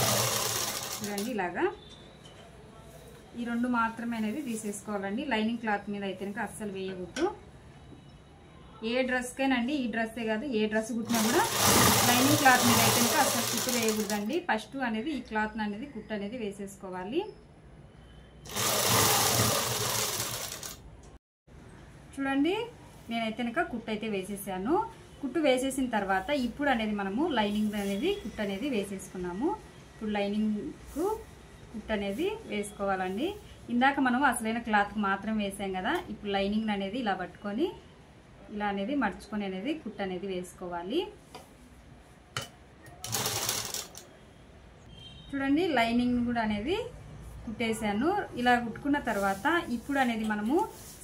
చూడండి ఇలాగా ఈ రెండు మాత్రమే అనేది తీసేసుకోవాలండి. లైనింగ్ క్లాత్ మీద అయితే కనుక అస్సలు వేయకూడదు. ఏ డ్రెస్కైనండి, ఈ డ్రెస్సే కాదు ఏ డ్రెస్ కుట్టినా కూడా లైనింగ్ క్లాత్ మీద అయితే కనుక అస్సలు కుట్టు వేయకూడదండి. ఫస్ట్ అనేది ఈ క్లాత్ అనేది కుట్టు అనేది వేసేసుకోవాలి. చూడండి నేనైతే కనుక కుట్టు అయితే వేసేసాను. కుట్టు వేసేసిన తర్వాత ఇప్పుడు అనేది మనము లైనింగ్ అనేది కుట్టు అనేది వేసేసుకున్నాము. ఇప్పుడు లైనింగ్కు కుట్టు అనేది వేసుకోవాలండి. ఇందాక మనం అసలైన క్లాత్కి మాత్రం వేసాం కదా, ఇప్పుడు లైనింగ్ అనేది ఇలా పట్టుకొని ఇలా అనేది మడుచుకొని అనేది కుట్టు అనేది వేసుకోవాలి. చూడండి లైనింగ్ కూడా అనేది కుట్టేసాను. ఇలా కుట్టుకున్న తర్వాత ఇప్పుడు అనేది మనము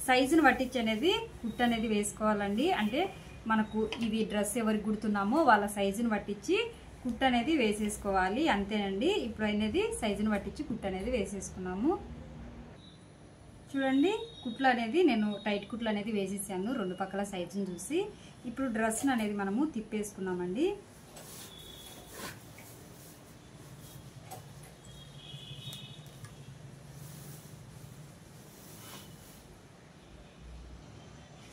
సైజును పట్టించి అనేది కుట్టు అనేది వేసుకోవాలండి. అంటే మనకు ఇది డ్రెస్ ఎవరికి కుడుతున్నామో వాళ్ళ సైజును పట్టించి కుట్టు అనేది వేసేసుకోవాలి. అంతేనండి. ఇప్పుడు అనేది సైజును పట్టించి కుట్టు అనేది వేసేసుకున్నాము. చూడండి కుట్లు అనేది నేను టైట్ కుట్లు అనేది వేసేసాను రెండు పక్కల సైజును చూసి. ఇప్పుడు డ్రెస్ను అనేది మనము తిప్పేసుకున్నామండి.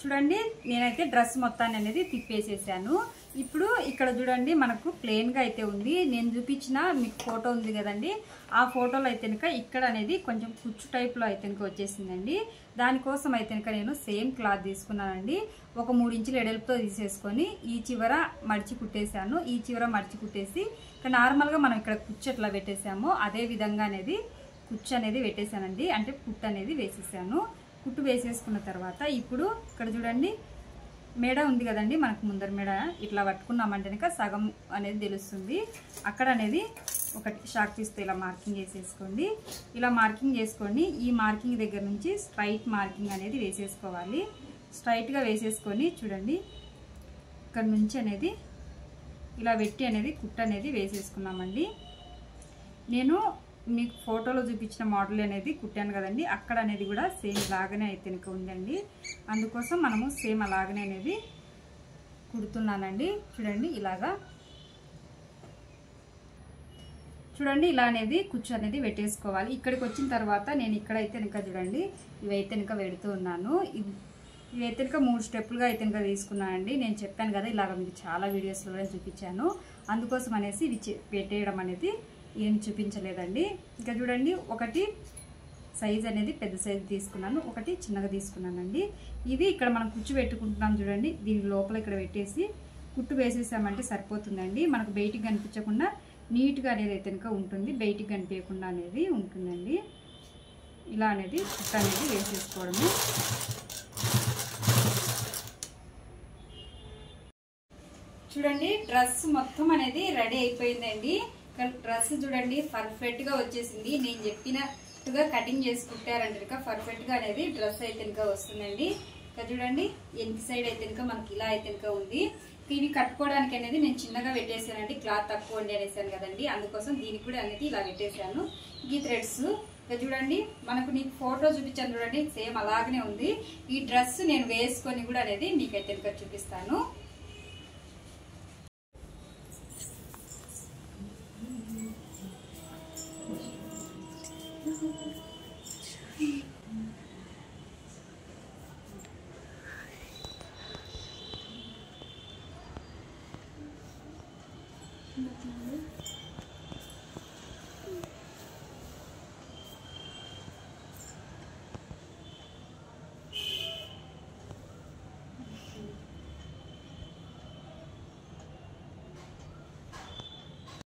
చూడండి నేనైతే డ్రెస్ మొత్తాన్ని అనేది తిప్పేసేసాను. ఇప్పుడు ఇక్కడ చూడండి మనకు ప్లెయిన్గా అయితే ఉంది. నేను చూపించిన మీకు ఫోటో ఉంది కదండి, ఆ ఫోటోలో అయితే కనుక ఇక్కడ అనేది కొంచెం కుచ్చు టైప్లో అయితే కనుక వచ్చేసిందండి. దానికోసం అయితే కనుక నేను సేమ్ క్లాత్ తీసుకున్నానండి. ఒక 3 ఇంచుల ఎడల్పుతో తీసేసుకొని ఈ చివర మడిచి కుట్టేశాను. ఈ చివర మడిచి కుట్టేసి ఇక్కడ నార్మల్గా మనం ఇక్కడ కుచ్చు ఎట్లా పెట్టేసామో అదే విధంగా అనేది కుచ్చు అనేది పెట్టేశానండి. అంటే కుట్టు అనేది వేసేసాను. కుట్టు వేసేసుకున్న తర్వాత ఇప్పుడు ఇక్కడ చూడండి మెడ ఉంది కదండి, మనకు ముందర మెడ ఇట్లా పట్టుకున్నామంటే కనుక సగం అనేది తెలుస్తుంది. అక్కడ అనేది ఒకటి షార్ట్ పీస్తో ఇలా మార్కింగ్ వేసేసుకోండి. ఇలా మార్కింగ్ చేసుకొని ఈ మార్కింగ్ దగ్గర నుంచి స్ట్రైట్ మార్కింగ్ అనేది వేసేసుకోవాలి. స్ట్రైట్గా వేసేసుకొని చూడండి ఇక్కడ నుంచి అనేది ఇలా పెట్టి అనేది కుట్టు అనేది వేసేసుకున్నామండి. నేను మీకు ఫోటోలో చూపించిన మోడల్ అనేది కుట్టాను కదండి, అక్కడ అనేది కూడా సేమ్ లాగానే అయితే కనుక ఉందండి. అందుకోసం మనము సేమ్ అలాగనే అనేది కుడుతున్నానండి. చూడండి ఇలాగా చూడండి ఇలా అనేది కుచ్చు అనేది పెట్టేసుకోవాలి. ఇక్కడికి వచ్చిన తర్వాత నేను ఇక్కడైతే కనుక చూడండి ఇవైతే కనుక పెడుతూ ఉన్నాను. ఇవైతే ఇంకా 3 స్టెప్పులుగా అయితే ఇంకా తీసుకున్నానండి. నేను చెప్పాను కదా ఇలాగ మీకు చాలా వీడియోస్లో చూపించాను, అందుకోసం అనేసి ఇవి పెట్టేయడం అనేది ఏం చూపించలేదండి. ఇంకా చూడండి, ఒకటి సైజ్ అనేది పెద్ద సైజు తీసుకున్నాను, ఒకటి చిన్నగా తీసుకున్నానండి. ఇవి ఇక్కడ మనం కుచ్చు పెట్టుకుంటున్నాం చూడండి, దీని లోపల ఇక్కడ పెట్టేసి కుట్టు వేసేసామంటే సరిపోతుందండి. మనకు బయటికి కనిపించకుండా నీట్గా అనేది అయితే ఇంకా ఉంటుంది, బయటికి కనిపించకుండా అనేది ఉంటుందండి. ఇలా అనేది కుట్టు అనేది వేసేసుకోవడము. చూడండి, డ్రెస్ మొత్తం అనేది రెడీ అయిపోయిందండి. డ్రెస్ చూడండి పర్ఫెక్ట్గా వచ్చేసింది. నేను చెప్పినట్టుగా కటింగ్ చేసి కుట్టారంటే ఇంకా పర్ఫెక్ట్గా అనేది డ్రెస్ అయితే ఇంకా వస్తుందండి. ఇంకా చూడండి, ఎన్ని సైడ్ అయితే ఇంకా మనకి ఇలా అయితే ఇంకా ఉంది. ఇవి కట్టుకోవడానికి అనేది నేను చిన్నగా పెట్టేసానండి, క్లాత్ తక్కువ ఉండి అనేసాను కదండి, అందుకోసం దీనికి కూడా అనేది ఇలా పెట్టేసాను. ఈ థ్రెడ్స్ ఇంకా చూడండి, మనకు నీకు ఫోటో చూపించాను చూడండి, సేమ్ అలాగనే ఉంది. ఈ డ్రెస్ నేను వేసుకొని కూడా అనేది మీకైతే ఇంకా చూపిస్తాను.